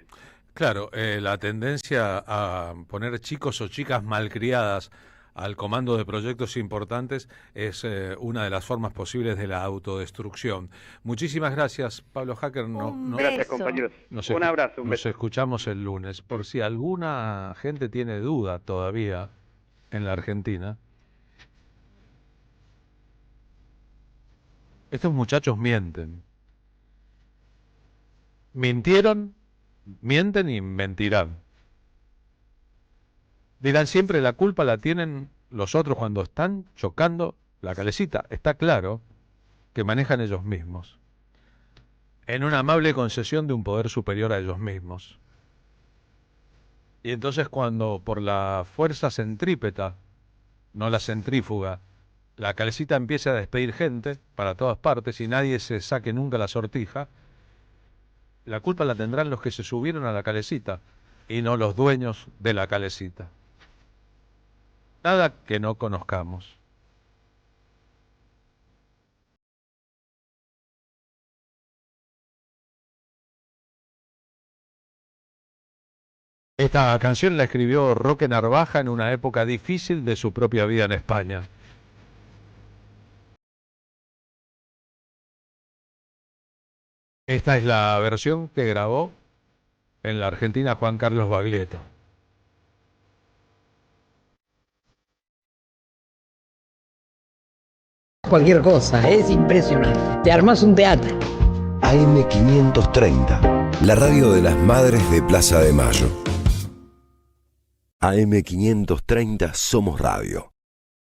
Claro, la tendencia a poner chicos o chicas malcriadas al comando de proyectos importantes es una de las formas posibles de la autodestrucción. Muchísimas gracias, Pablo Hacker. Gracias, compañeros. Un abrazo. Un beso. Nos escuchamos el lunes. Por si alguna gente tiene duda todavía en la Argentina, estos muchachos mienten. Mintieron, mienten y mentirán. Dirán siempre la culpa la tienen los otros cuando están chocando la calecita. Está claro que manejan ellos mismos, en una amable concesión de un poder superior a ellos mismos. Y entonces cuando por la fuerza centrípeta, no la centrífuga, la calecita empieza a despedir gente para todas partes y nadie se saque nunca la sortija, la culpa la tendrán los que se subieron a la calecita y no los dueños de la calecita. Nada que no conozcamos. Esta canción la escribió Roque Narvaja en una época difícil de su propia vida en España. Esta es la versión que grabó en la Argentina Juan Carlos Baglietto. Cualquier cosa, es impresionante. Te armas un teatro. AM530, la radio de las madres de Plaza de Mayo. AM530 Somos Radio.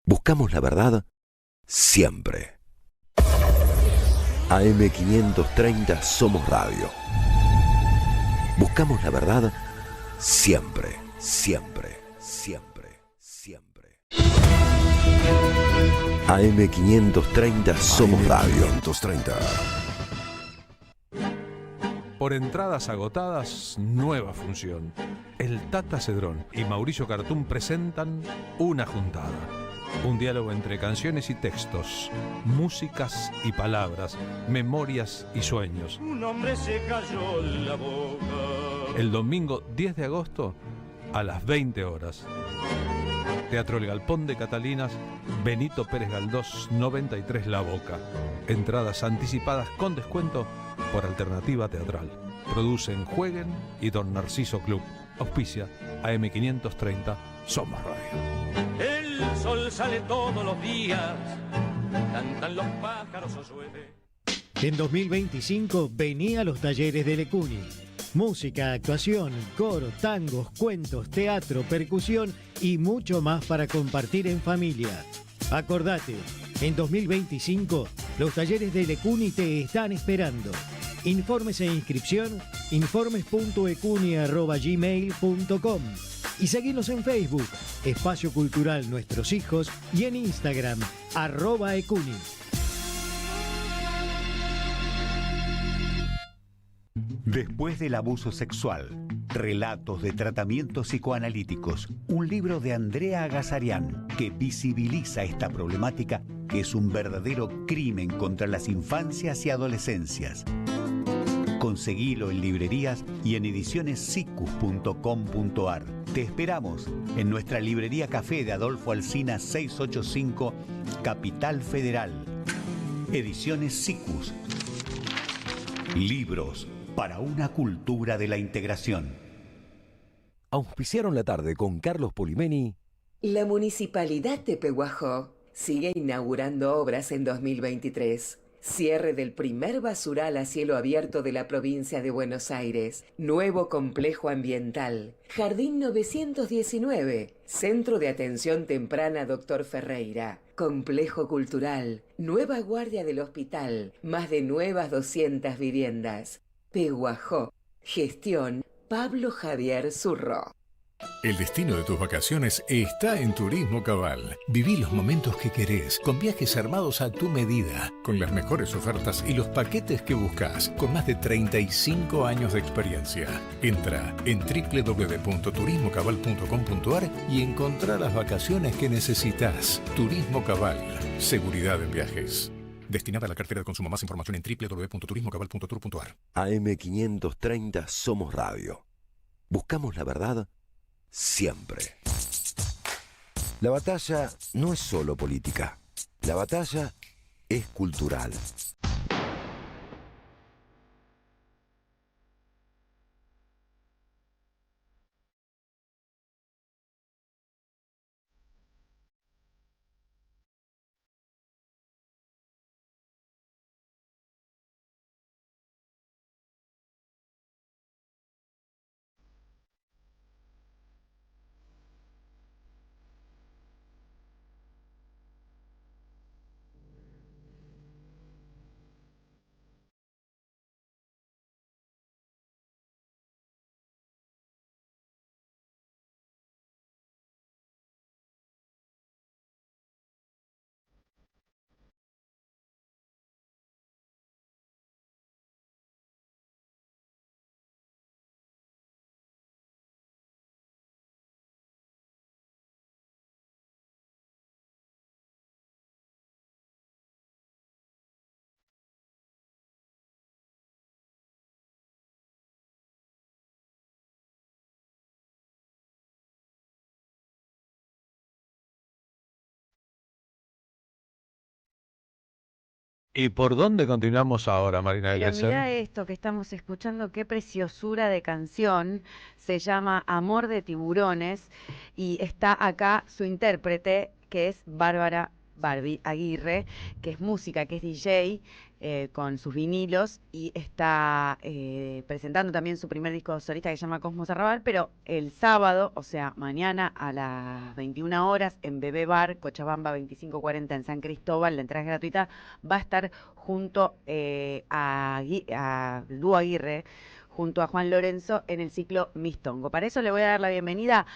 Buscamos la verdad siempre. AM530 Somos Radio. Buscamos la verdad siempre, siempre, siempre, siempre. AM530 Somos Radio. Por entradas agotadas, nueva función. El Tata Cedrón y Mauricio Cartún presentan Una Juntada. Un diálogo entre canciones y textos, músicas y palabras, memorias y sueños. Un hombre se cayó la boca. El domingo 10 de agosto a las 20 horas. Teatro El Galpón de Catalinas, Benito Pérez Galdós, 93 La Boca. Entradas anticipadas con descuento por Alternativa Teatral. Producen Jueguen y Don Narciso Club. Auspicia AM530 Somos Radio. El sol sale todos los días, cantan los pájaros o llueve. En 2025 vení a los talleres de Lecuni. Música, actuación, coro, tangos, cuentos, teatro, percusión y mucho más para compartir en familia. Acordate, en 2025 los talleres de Lecuni te están esperando. Informes e inscripción, informes.ecuni@gmail.com y seguinos en Facebook, Espacio Cultural Nuestros Hijos, y en Instagram, @ecuni. Después del abuso sexual, relatos de tratamientos psicoanalíticos, un libro de Andrea Agazarian que visibiliza esta problemática que es un verdadero crimen contra las infancias y adolescencias. Conseguilo en librerías y en edicionessicus.com.ar. Te esperamos en nuestra librería Café de Adolfo Alsina 685, Capital Federal. Ediciones Sicus. Libros para una cultura de la integración. Auspiciaron la tarde con Carlos Polimeni. La Municipalidad de Pehuajó sigue inaugurando obras en 2023. Cierre del primer basural a cielo abierto de la provincia de Buenos Aires. Nuevo complejo ambiental. Jardín 919. Centro de Atención Temprana Dr. Ferreira. Complejo cultural. Nueva guardia del hospital. Más de nuevas 200 viviendas. Pehuajó. Gestión Pablo Javier Zurro. El destino de tus vacaciones está en Turismo Cabal. Viví los momentos que querés, con viajes armados a tu medida, con las mejores ofertas y los paquetes que buscas, con más de 35 años de experiencia. Entra en www.turismocabal.com.ar y encontrá las vacaciones que necesitas. Turismo Cabal. Seguridad en viajes. Destinada a la cartera de consumo. Más información en www.turismocabal.tour.ar. AM530 Somos Radio. Buscamos la verdad siempre. La batalla no es solo política. La batalla es cultural. ¿Y por dónde continuamos ahora, Marina Pero Eliezer? mirá esto que estamos escuchando, qué preciosura de canción. Se llama Amor de Tiburones y está acá su intérprete, que es Bárbara Barbie Aguirre, que es música, que es DJ, con sus vinilos, y está presentando también su primer disco solista que se llama Cosmos Arrabal, pero el sábado, o sea, mañana a las 21 horas en Bebé Bar, Cochabamba 2540 en San Cristóbal, la entrada es gratuita, va a estar junto a Dúo Aguirre, junto a Juan Lorenzo en el ciclo Mistongo. Para eso le voy a dar la bienvenida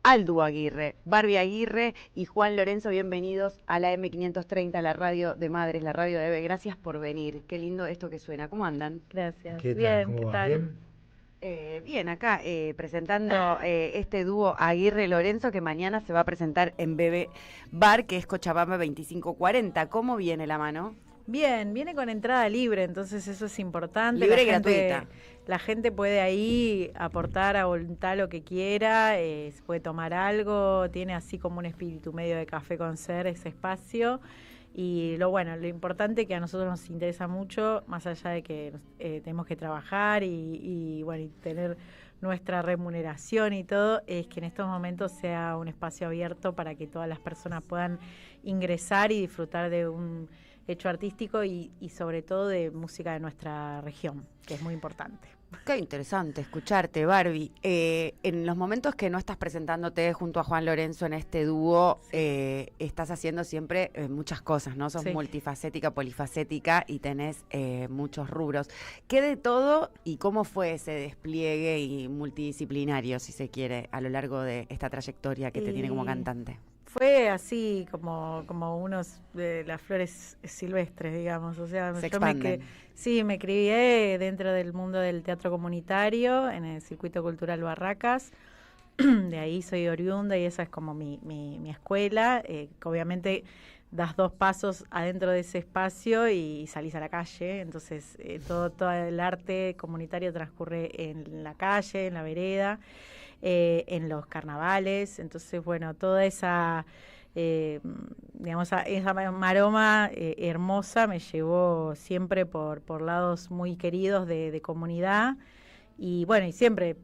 al Dúo Aguirre, Barbie Aguirre y Juan Lorenzo. Bienvenidos a la M530, la radio de Madres, la radio de Eve. Gracias por venir. Qué lindo esto que suena. ¿Cómo andan? Gracias. Bien, ¿qué tal? Bien, acá presentando este dúo Aguirre-Lorenzo que mañana se va a presentar en Bebé Bar, que es Cochabamba 2540. ¿Cómo viene la mano? Bien, viene con entrada libre, entonces eso es importante. Libre y gratuita. La gente puede ahí aportar a voluntad lo que quiera, se puede tomar algo, tiene así como un espíritu medio de café con ser ese espacio. Y lo importante que a nosotros nos interesa mucho, más allá de que tenemos que trabajar y tener nuestra remuneración y todo, es que en estos momentos sea un espacio abierto para que todas las personas puedan ingresar y disfrutar de un hecho artístico y sobre todo de música de nuestra región, que es muy importante. Qué interesante escucharte, Barbie. En los momentos que no estás presentándote junto a Juan Lorenzo en este dúo, estás haciendo siempre muchas cosas, ¿no? Sos multifacética, polifacética y tenés muchos rubros. ¿Qué de todo y cómo fue ese despliegue y multidisciplinario, si se quiere, a lo largo de esta trayectoria que te tiene como cantante? Fue así como unos de las flores silvestres, digamos. O sea, Se yo me crié dentro del mundo del teatro comunitario, en el Circuito Cultural Barracas. De ahí soy oriunda y esa es como mi escuela. Que obviamente das 2 pasos adentro de ese espacio y salís a la calle. Entonces, todo el arte comunitario transcurre en la calle, en la vereda. En los carnavales, entonces toda esa esa maroma hermosa me llevó siempre por lados muy queridos de comunidad y y siempre,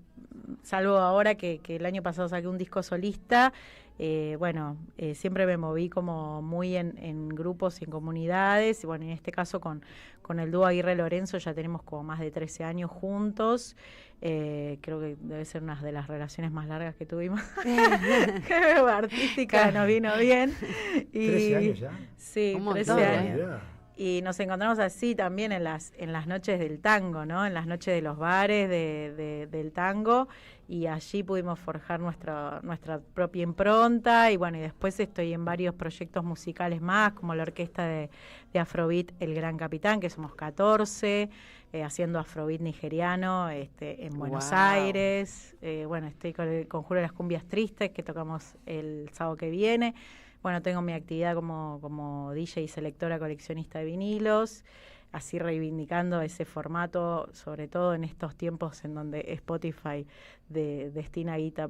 salvo ahora que el año pasado saqué un disco solista, siempre me moví como muy en grupos y en comunidades, y en este caso con el dúo Aguirre Lorenzo ya tenemos como más de 13 años juntos. Creo que debe ser una de las relaciones más largas que tuvimos. Artística, nos vino bien. Y, ¿13 años ya? Sí, 13 años. Y nos encontramos así también en las noches del tango, ¿no? En las noches de los bares del tango, y allí pudimos forjar nuestra propia impronta, y después estoy en varios proyectos musicales más, como la orquesta de Afrobeat El Gran Capitán, que somos 14, haciendo Afrobeat nigeriano en Buenos Aires. Estoy con el Conjuro de las Cumbias Tristes, que tocamos el sábado que viene. Tengo mi actividad como DJ y selectora coleccionista de vinilos, así reivindicando ese formato, sobre todo en estos tiempos en donde Spotify destina guita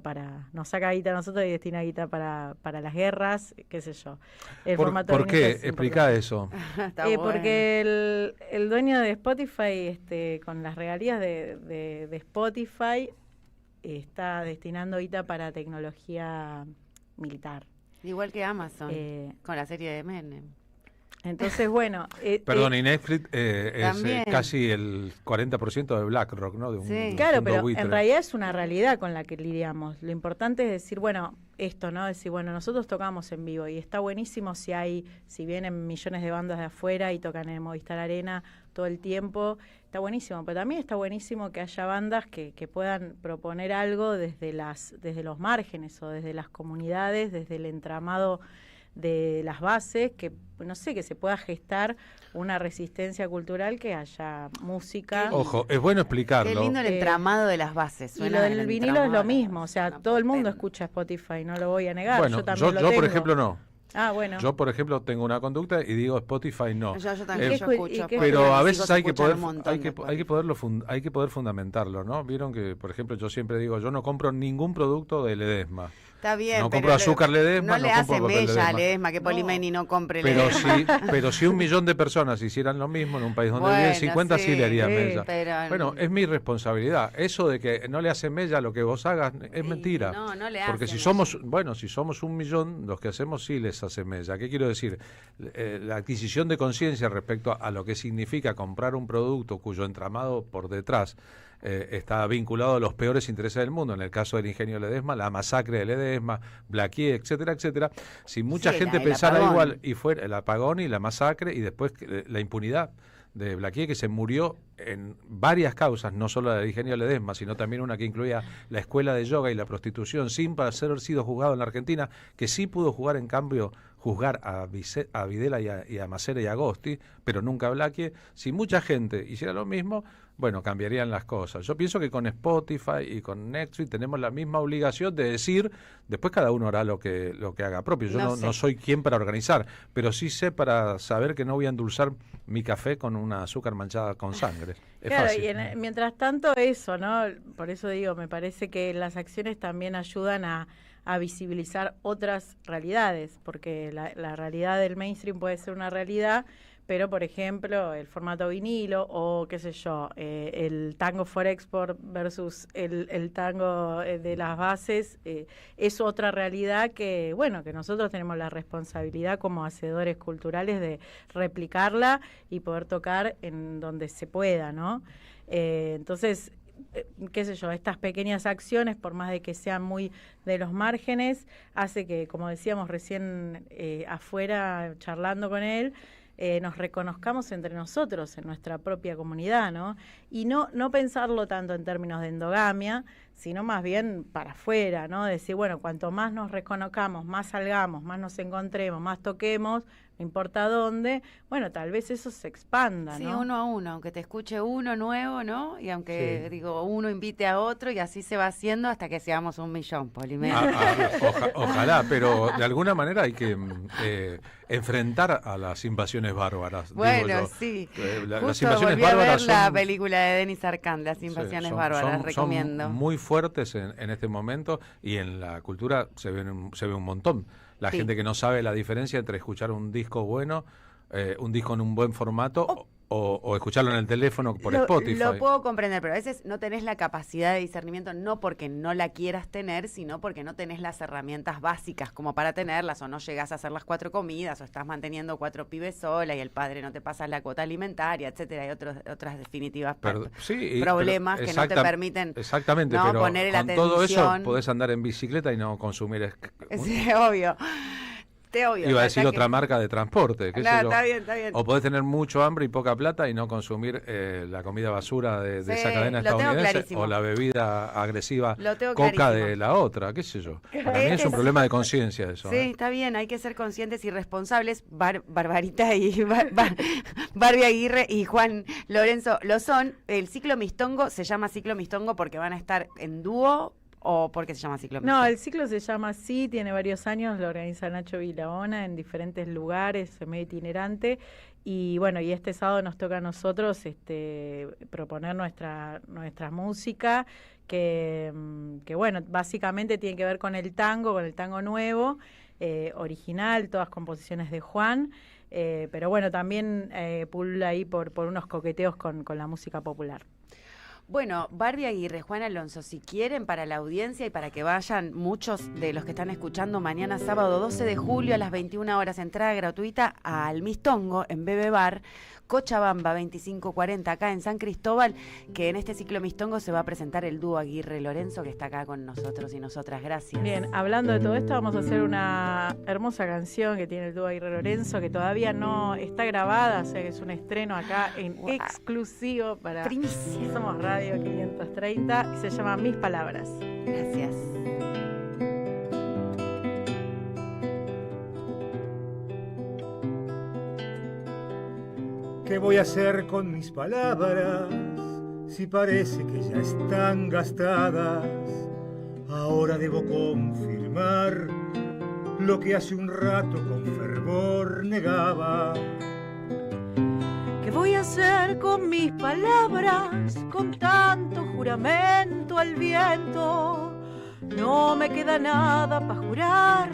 nos saca guita a nosotros y destina guita para las guerras, qué sé yo. ¿Por qué? Explica eso. Porque el dueño de Spotify, con las regalías de Spotify, está destinando guita para tecnología militar. Igual que Amazon, con la serie de Menem. Entonces, Perdón, y Netflix es casi el 40% de BlackRock, ¿no? Claro, pero buitre. En realidad es una realidad con la que lidiamos. Lo importante es decir, esto, ¿no? Decir, nosotros tocamos en vivo y está buenísimo si vienen millones de bandas de afuera y tocan en Movistar Arena todo el tiempo, está buenísimo, pero también está buenísimo que haya bandas que puedan proponer algo desde los márgenes o desde las comunidades, desde el entramado de las bases, que se pueda gestar una resistencia cultural, que haya música. Ojo, es bueno explicarlo. Qué lindo el entramado de las bases. Y lo del vinilo es lo mismo, todo el mundo escucha Spotify, no lo voy a negar. Yo también lo tengo. Por ejemplo, no. Yo, por ejemplo, tengo una conducta y digo Spotify no. Yo también escucho. Pero a veces hay que poder fundamentarlo, ¿no? Vieron que, por ejemplo, yo siempre digo, yo no compro ningún producto de Ledesma. Está bien, no compro azúcar Ledesma, no le hace mella a Ledesma que Polimeni no compre Ledesma. Pero si 1 millón de personas hicieran lo mismo en un país donde viven 50, sí le haría mella. Es mi responsabilidad. Eso de que no le hace mella lo que vos hagas es mentira. No le hace. Porque si somos 1 millón, los que hacemos sí les hace mella. ¿Qué quiero decir? La adquisición de conciencia respecto a lo que significa comprar un producto cuyo entramado por detrás está vinculado a los peores intereses del mundo, en el caso del ingenio Ledesma, la masacre de Ledesma, Blaquier, etcétera, etcétera. Si mucha gente pensara igual, y fuera el apagón y la masacre y después la impunidad de Blaquier, que se murió en varias causas, no solo la del ingenio Ledesma, sino también una que incluía la escuela de yoga y la prostitución, sin haber sido juzgado en la Argentina, que sí pudo juzgar a Videla y a Macera y a Agosti, pero nunca a Blaquier. Si mucha gente hiciera lo mismo, cambiarían las cosas. Yo pienso que con Spotify y con Netflix tenemos la misma obligación de decir, después cada uno hará lo que haga propio. Yo no soy quien para organizar, pero sí sé para saber que no voy a endulzar mi café con una azúcar manchada con sangre. Es fácil. Y mientras tanto eso, ¿no? Por eso digo, me parece que las acciones también ayudan a a visibilizar otras realidades, porque la realidad del mainstream puede ser una realidad, pero por ejemplo el formato vinilo o qué sé yo, el tango for export versus el tango de las bases, es otra realidad que, bueno, que nosotros tenemos la responsabilidad como hacedores culturales de replicarla y poder tocar en donde se pueda, ¿no? Entonces, qué sé yo, estas pequeñas acciones, por más de que sean muy de los márgenes, hace que, como decíamos recién afuera charlando con él, nos reconozcamos entre nosotros, en nuestra propia comunidad, ¿no? Y no pensarlo tanto en términos de endogamia, sino más bien para afuera, ¿no? Decir, bueno, cuanto más nos reconozcamos, más salgamos, más nos encontremos, más toquemos, no importa dónde, bueno, tal vez eso se expanda, sí, ¿no? Uno a uno, aunque te escuche uno nuevo, ¿no? Y aunque, digo, uno invite a otro y así se va haciendo hasta que seamos 1 millón, Polimero. Ojalá, pero de alguna manera hay que enfrentar a las invasiones bárbaras. Bueno, digo yo. Sí. Las Justo invasiones volví a ver bárbaras la película de Denis Arcand, Las invasiones bárbaras, recomiendo. Son muy fuertes en este momento y en la cultura se ve un montón. La gente que no sabe la diferencia entre escuchar un disco bueno, un disco en un buen formato o escucharlo en el teléfono por Spotify. Lo puedo comprender, pero a veces no tenés la capacidad de discernimiento, no porque no la quieras tener, sino porque no tenés las herramientas básicas como para tenerlas, o no llegás a hacer las 4 comidas, o estás manteniendo 4 pibes sola y el padre no te pasa la cuota alimentaria, etcétera. Hay otras definitivas problemas que no te permiten exactamente, ¿no? pero poner con todo eso atención. podés andar en bicicleta y no consumir... Sí, obvio. Iba a decir otra marca de transporte, qué sé yo. Está bien. O podés tener mucho hambre y poca plata y no consumir la comida basura de esa cadena estadounidense o la bebida agresiva coca de la otra, qué sé yo. Para mí es un problema de conciencia eso. Sí, está bien, hay que ser conscientes y responsables. Barbarita y Barbie Aguirre y Juan Lorenzo lo son. El ciclo Mistongo se llama ciclo Mistongo porque van a estar en dúo. ¿O por qué se llama ciclo? No, el ciclo se llama así, tiene varios años, lo organiza Nacho Vilaona en diferentes lugares, es medio itinerante, y bueno, y este sábado nos toca a nosotros proponer nuestra música, que bueno, básicamente tiene que ver con el tango nuevo, original, todas composiciones de Juan, pero bueno, también pulula ahí por unos coqueteos con la música popular. Bueno, Barbie Aguirre, Juan Alonso, si quieren, para la audiencia y para que vayan muchos de los que están escuchando mañana sábado 12 de julio a las 21 horas, entrada gratuita al Mistongo en Bebe Bar, Cochabamba 2540, acá en San Cristóbal, que en este ciclo Mistongo se va a presentar el dúo Aguirre Lorenzo, que está acá con nosotros y nosotras. Gracias. Bien, hablando de todo esto, vamos a hacer una hermosa canción que tiene el dúo Aguirre Lorenzo, que todavía no está grabada, o sea que es un estreno acá en exclusivo para Primicia. Somos Radio 530, y se llama Mis Palabras. Gracias. ¿Qué voy a hacer con mis palabras si parece que ya están gastadas? Ahora debo confirmar lo que hace un rato con fervor negaba. ¿Qué voy a hacer con mis palabras con tanto juramento al viento? No me queda nada para jurar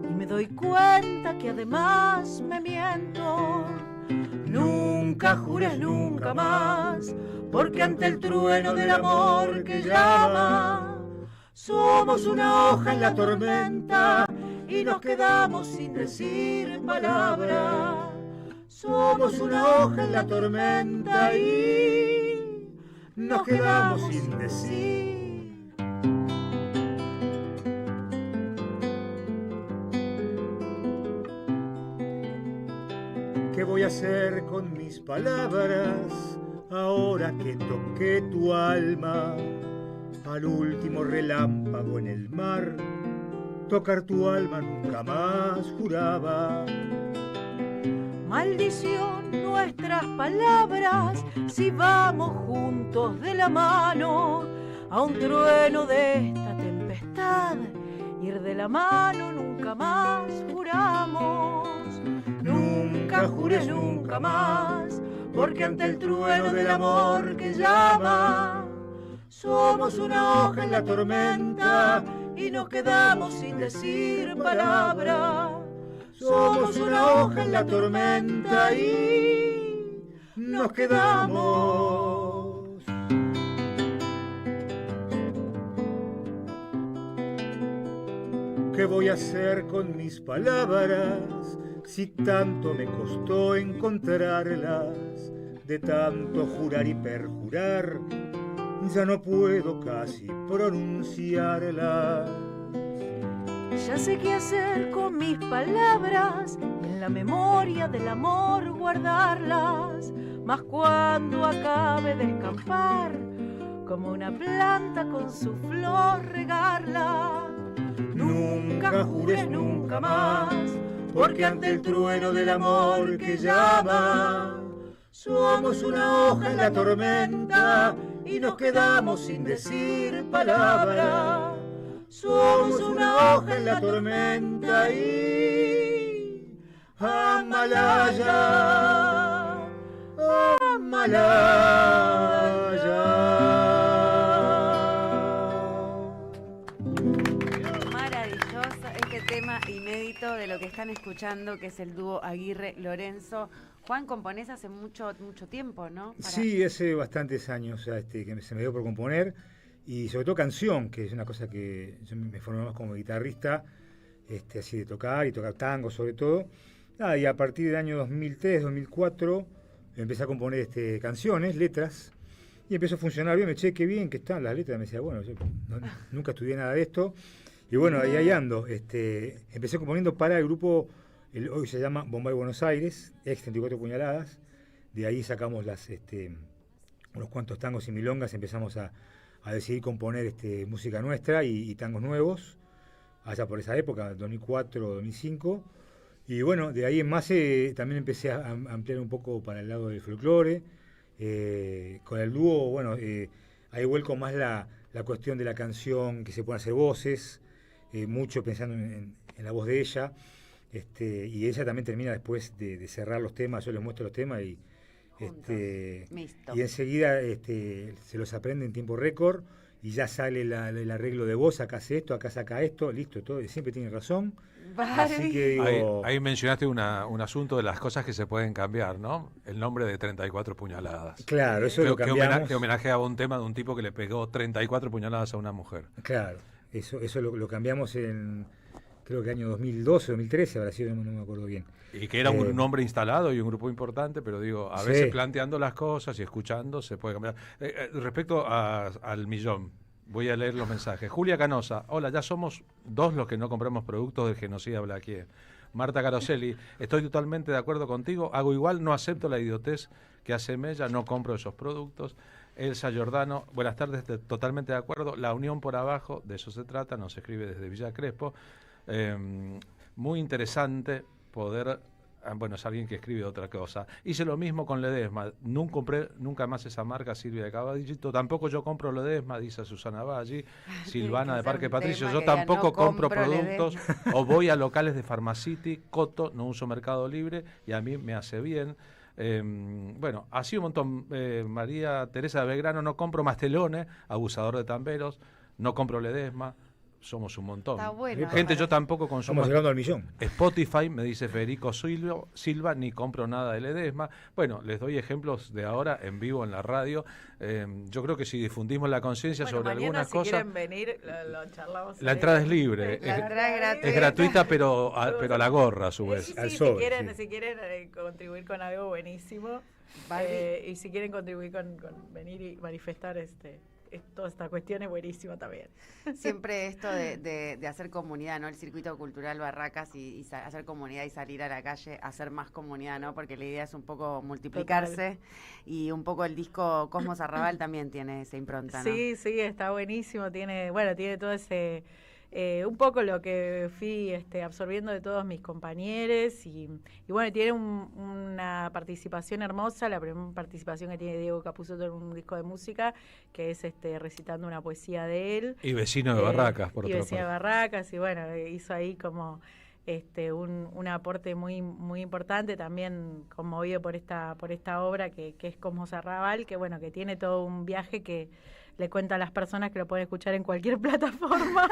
y me doy cuenta que además me miento. Nunca jures nunca más, porque ante el trueno del amor que llama, somos una hoja en la tormenta y nos quedamos sin decir palabra. Somos una hoja en la tormenta y nos quedamos sin decir. ¿Qué voy a hacer con mis palabras ahora que toqué tu alma? Al último relámpago en el mar, tocar tu alma nunca más juraba. Maldición nuestras palabras si vamos juntos de la mano a un trueno de esta tempestad. Ir de la mano nunca más juramos. Nunca jures nunca más, porque ante el trueno del amor que llama, somos una hoja en la tormenta y nos quedamos sin decir palabra. Somos una hoja en la tormenta y nos quedamos. ¿Qué voy a hacer con mis palabras si tanto me costó encontrarlas? De tanto jurar y perjurar, ya no puedo casi pronunciarlas. Ya sé qué hacer con mis palabras, en la memoria del amor guardarlas, mas cuando acabe de escampar, como una planta con su flor regarla. Nunca jures nunca más, porque ante el trueno del amor que llama, somos una hoja en la tormenta y nos quedamos sin decir palabra. Somos una hoja en la tormenta y Amalaya, Amalaya. Tema inédito de lo que están escuchando, que es el dúo Aguirre-Lorenzo. Juan, componés hace mucho tiempo, ¿no? Sí, hace bastantes años que se me dio por componer, y sobre todo canción, que es una cosa que yo me formé más como guitarrista, así de tocar tango sobre todo. Y a partir del año 2003, 2004, empecé a componer canciones, letras, y empezó a funcionar bien. Me qué bien que están las letras. Me decía, bueno, yo nunca estudié nada de esto. Y bueno, ahí ando. Empecé componiendo para el grupo, hoy se llama Bombay Buenos Aires, ex 34 puñaladas. De ahí sacamos unos cuantos tangos y milongas, empezamos a decidir componer música nuestra y tangos nuevos, allá por esa época, 2004, 2005. Y bueno, de ahí en más también empecé a ampliar un poco para el lado del folclore. Con el dúo, bueno, ahí vuelco más la cuestión de la canción, que se pueden hacer voces, mucho pensando en la voz de ella, y ella también termina después de cerrar los temas. Yo les muestro los temas y enseguida se los aprende en tiempo récord y ya sale el arreglo de voz, acá hace esto, acá saca esto, listo, todo, siempre tiene razón. Así que digo, ahí mencionaste un asunto de las cosas que se pueden cambiar, ¿no? El nombre de 34 puñaladas. Claro, eso lo cambiamos. Que homenajea a un tema de un tipo que le pegó 34 puñaladas a una mujer. Claro, eso lo cambiamos en, creo que año 2012, 2013 habrá sido, no me acuerdo bien. Y que era un nombre instalado y un grupo importante, pero digo, a veces planteando las cosas y escuchando se puede cambiar. Respecto al millón, voy a leer los mensajes. Julia Canosa, hola, ya somos 2 los que no compramos productos del genocida Blaquier. Marta Caroselli, estoy totalmente de acuerdo contigo, hago igual, no acepto la idiotez que hace Mella, no compro esos productos. Elsa Giordano, buenas tardes, totalmente de acuerdo, la unión por abajo, de eso se trata, nos escribe desde Villa Crespo. Muy interesante poder... Bueno, es alguien que escribe otra cosa. Hice lo mismo con Ledesma. Nunca compré nunca más esa marca Silvia de Caballito. Tampoco yo compro Ledesma, dice Susana Valli. Silvana de Parque Patricio. Yo tampoco compro productos o voy a locales de Pharmacity, Coto, no uso Mercado Libre y a mí me hace bien. Bueno, así un montón. María Teresa de Belgrano, no compro Mastelone, abusador de tamberos. No compro Ledesma. Somos un montón. Está bueno, gente, yo tampoco consumo. Estamos llegando al millón. Spotify, me dice Federico Silva, ni compro nada de Ledesma. Bueno, les doy ejemplos de ahora en vivo en la radio. Yo creo que si difundimos la conciencia sobre algunas cosas. Si quieren venir, lo charlamos. La entrada es libre. Es gratuita, pero a la gorra a su vez. Sí, si quieren contribuir con algo buenísimo. Y si quieren contribuir con venir y manifestar toda esta cuestión es buenísima también. Siempre esto de hacer comunidad, ¿no? El circuito cultural Barracas y hacer comunidad y salir a la calle, hacer más comunidad, ¿no? Porque la idea es un poco multiplicarse. Total. Y un poco el disco Cosmos Arrabal también tiene esa impronta, ¿no? Sí, está buenísimo, tiene todo ese... un poco lo que fui absorbiendo de todos mis compañeros y bueno, tiene una participación hermosa, la primera participación que tiene Diego Capusotto en un disco de música, que es recitando una poesía de él. Y vecino de Barracas, por otra parte. Y vecino de Barracas, y bueno, hizo ahí como un aporte muy muy importante, también conmovido por esta obra que es Cosmos Arrabal, que bueno, que tiene todo un viaje que le cuenta a las personas que lo pueden escuchar en cualquier plataforma.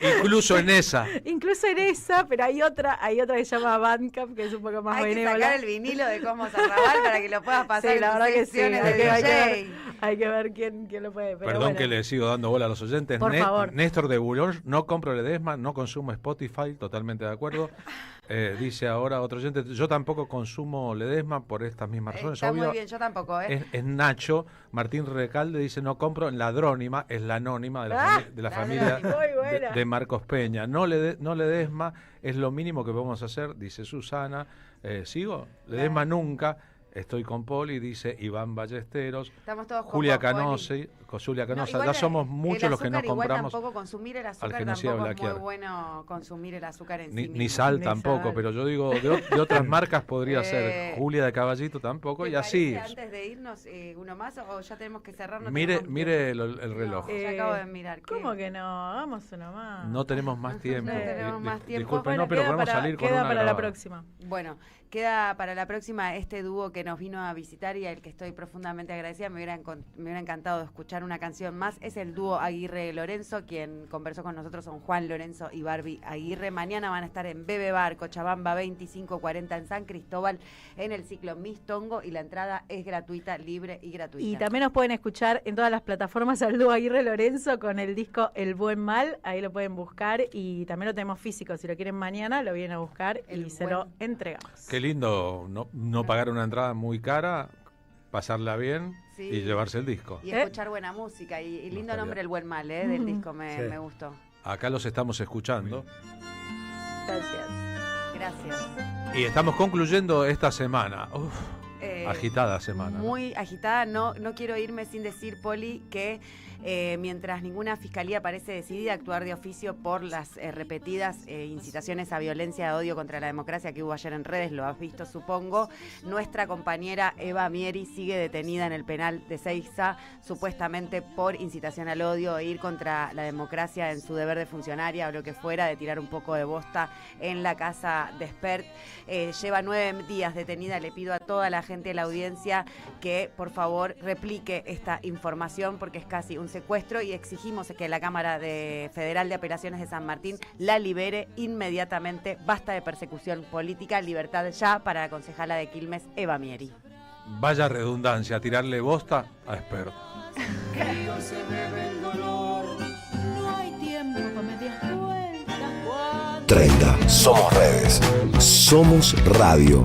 Incluso en esa. Incluso en esa, pero hay otra que se llama Bandcamp, que es un poco más Hay que benévola. sacar el vinilo de Cosmos Arrabal para que lo puedas pasar Sí, en la tus verdad que sí, secciones de hay que ver quién lo puede. Pero Perdón bueno. que le sigo dando bola a los oyentes. Por favor. Néstor de Boulogne, no compro Ledesma, no consumo Spotify, totalmente de acuerdo. Dice ahora otro oyente, yo tampoco consumo Ledesma por estas mismas razones. Está obvio. muy bien, yo tampoco, ¿eh? Es Nacho. Martín Recalde dice, no compro Ladrónima, es la anónima de la familia de Marcos Peña. No Ledesma, es lo mínimo que podemos hacer, dice Susana. ¿Sigo? Ledesma nunca. Estoy con Poli, dice Iván Ballesteros. Estamos todos Julia con Poli. Canosa. Ya somos muchos los que no compramos. Tampoco consumir el azúcar, al que no se tampoco habla es muy aquí. bueno consumir el azúcar en sí Ni mismo. sal tampoco, pero yo digo, de otras marcas podría ser. Julia de Caballito tampoco, y así. Antes de irnos, uno más, o ya tenemos que cerrar. No Mire tenemos el reloj. ya acabo de mirar. ¿Cómo que no? Vamos uno más. No tenemos más tiempo. No tenemos más tiempo. Disculpen, Bueno, no, pero podemos salir con una para la grabada. próxima. Bueno, queda para la próxima este dúo que nos vino a visitar y al que estoy profundamente agradecida. Me hubiera encantado escuchar una canción más. Es el dúo Aguirre-Lorenzo. Quien conversó con nosotros son Juan Lorenzo y Barbie Aguirre. Mañana van a estar en Bebe Bar, Cochabamba 2540 en San Cristóbal, en el ciclo Miss Tongo, y la entrada es gratuita, libre y gratuita. Y también nos pueden escuchar en todas las plataformas al dúo Aguirre-Lorenzo con el disco El Buen Mal. Ahí lo pueden buscar y también lo tenemos físico. Si lo quieren mañana, lo vienen a buscar y se lo entregamos. Qué lindo no pagar una entrada muy cara, pasarla bien y llevarse el disco. Y escuchar buena música. Y lindo nombre El Buen Mal, del disco, me gustó. Acá los estamos escuchando. Gracias. Y estamos concluyendo esta semana. Agitada semana. Muy agitada. No quiero irme sin decir, Poli, que mientras ninguna fiscalía parece decidida a actuar de oficio por las repetidas incitaciones a violencia de odio contra la democracia que hubo ayer en redes, lo has visto supongo, nuestra compañera Eva Mieri sigue detenida en el penal de Seiza, supuestamente por incitación al odio e ir contra la democracia en su deber de funcionaria o lo que fuera, de tirar un poco de bosta en la casa de Spert. Lleva 9 días detenida. Le pido a toda la gente de la audiencia que por favor replique esta información porque es casi un secuestro y exigimos que la Cámara Federal de Apelaciones de San Martín la libere inmediatamente. Basta de persecución política, libertad ya para la concejala de Quilmes, Eva Mieri. Vaya redundancia, tirarle bosta a Spert. No hay tiempo para medias vueltas. 30. Somos redes. Somos radio.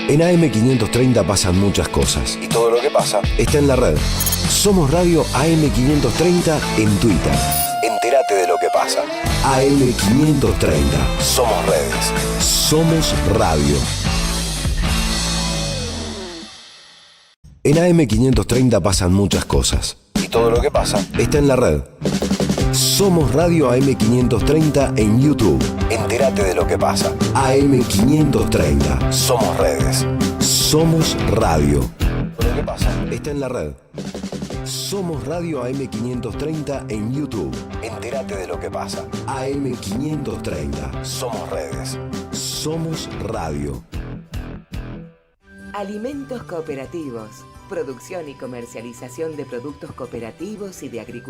En AM530 pasan muchas cosas. Y todo lo que pasa está en la red. Somos Radio AM530 en Twitter. Entérate de lo que pasa. AM530. Somos redes. Somos radio. En AM530 pasan muchas cosas. Y todo lo que pasa está en la red. Somos Radio AM530 en YouTube. Entérate de lo que pasa. AM530. Somos redes. Somos radio. Lo que pasa está en la red. Somos Radio AM530 en YouTube. Entérate de lo que pasa. AM530. Somos redes. Somos radio. Alimentos cooperativos. Producción y comercialización de productos cooperativos y de agricultura.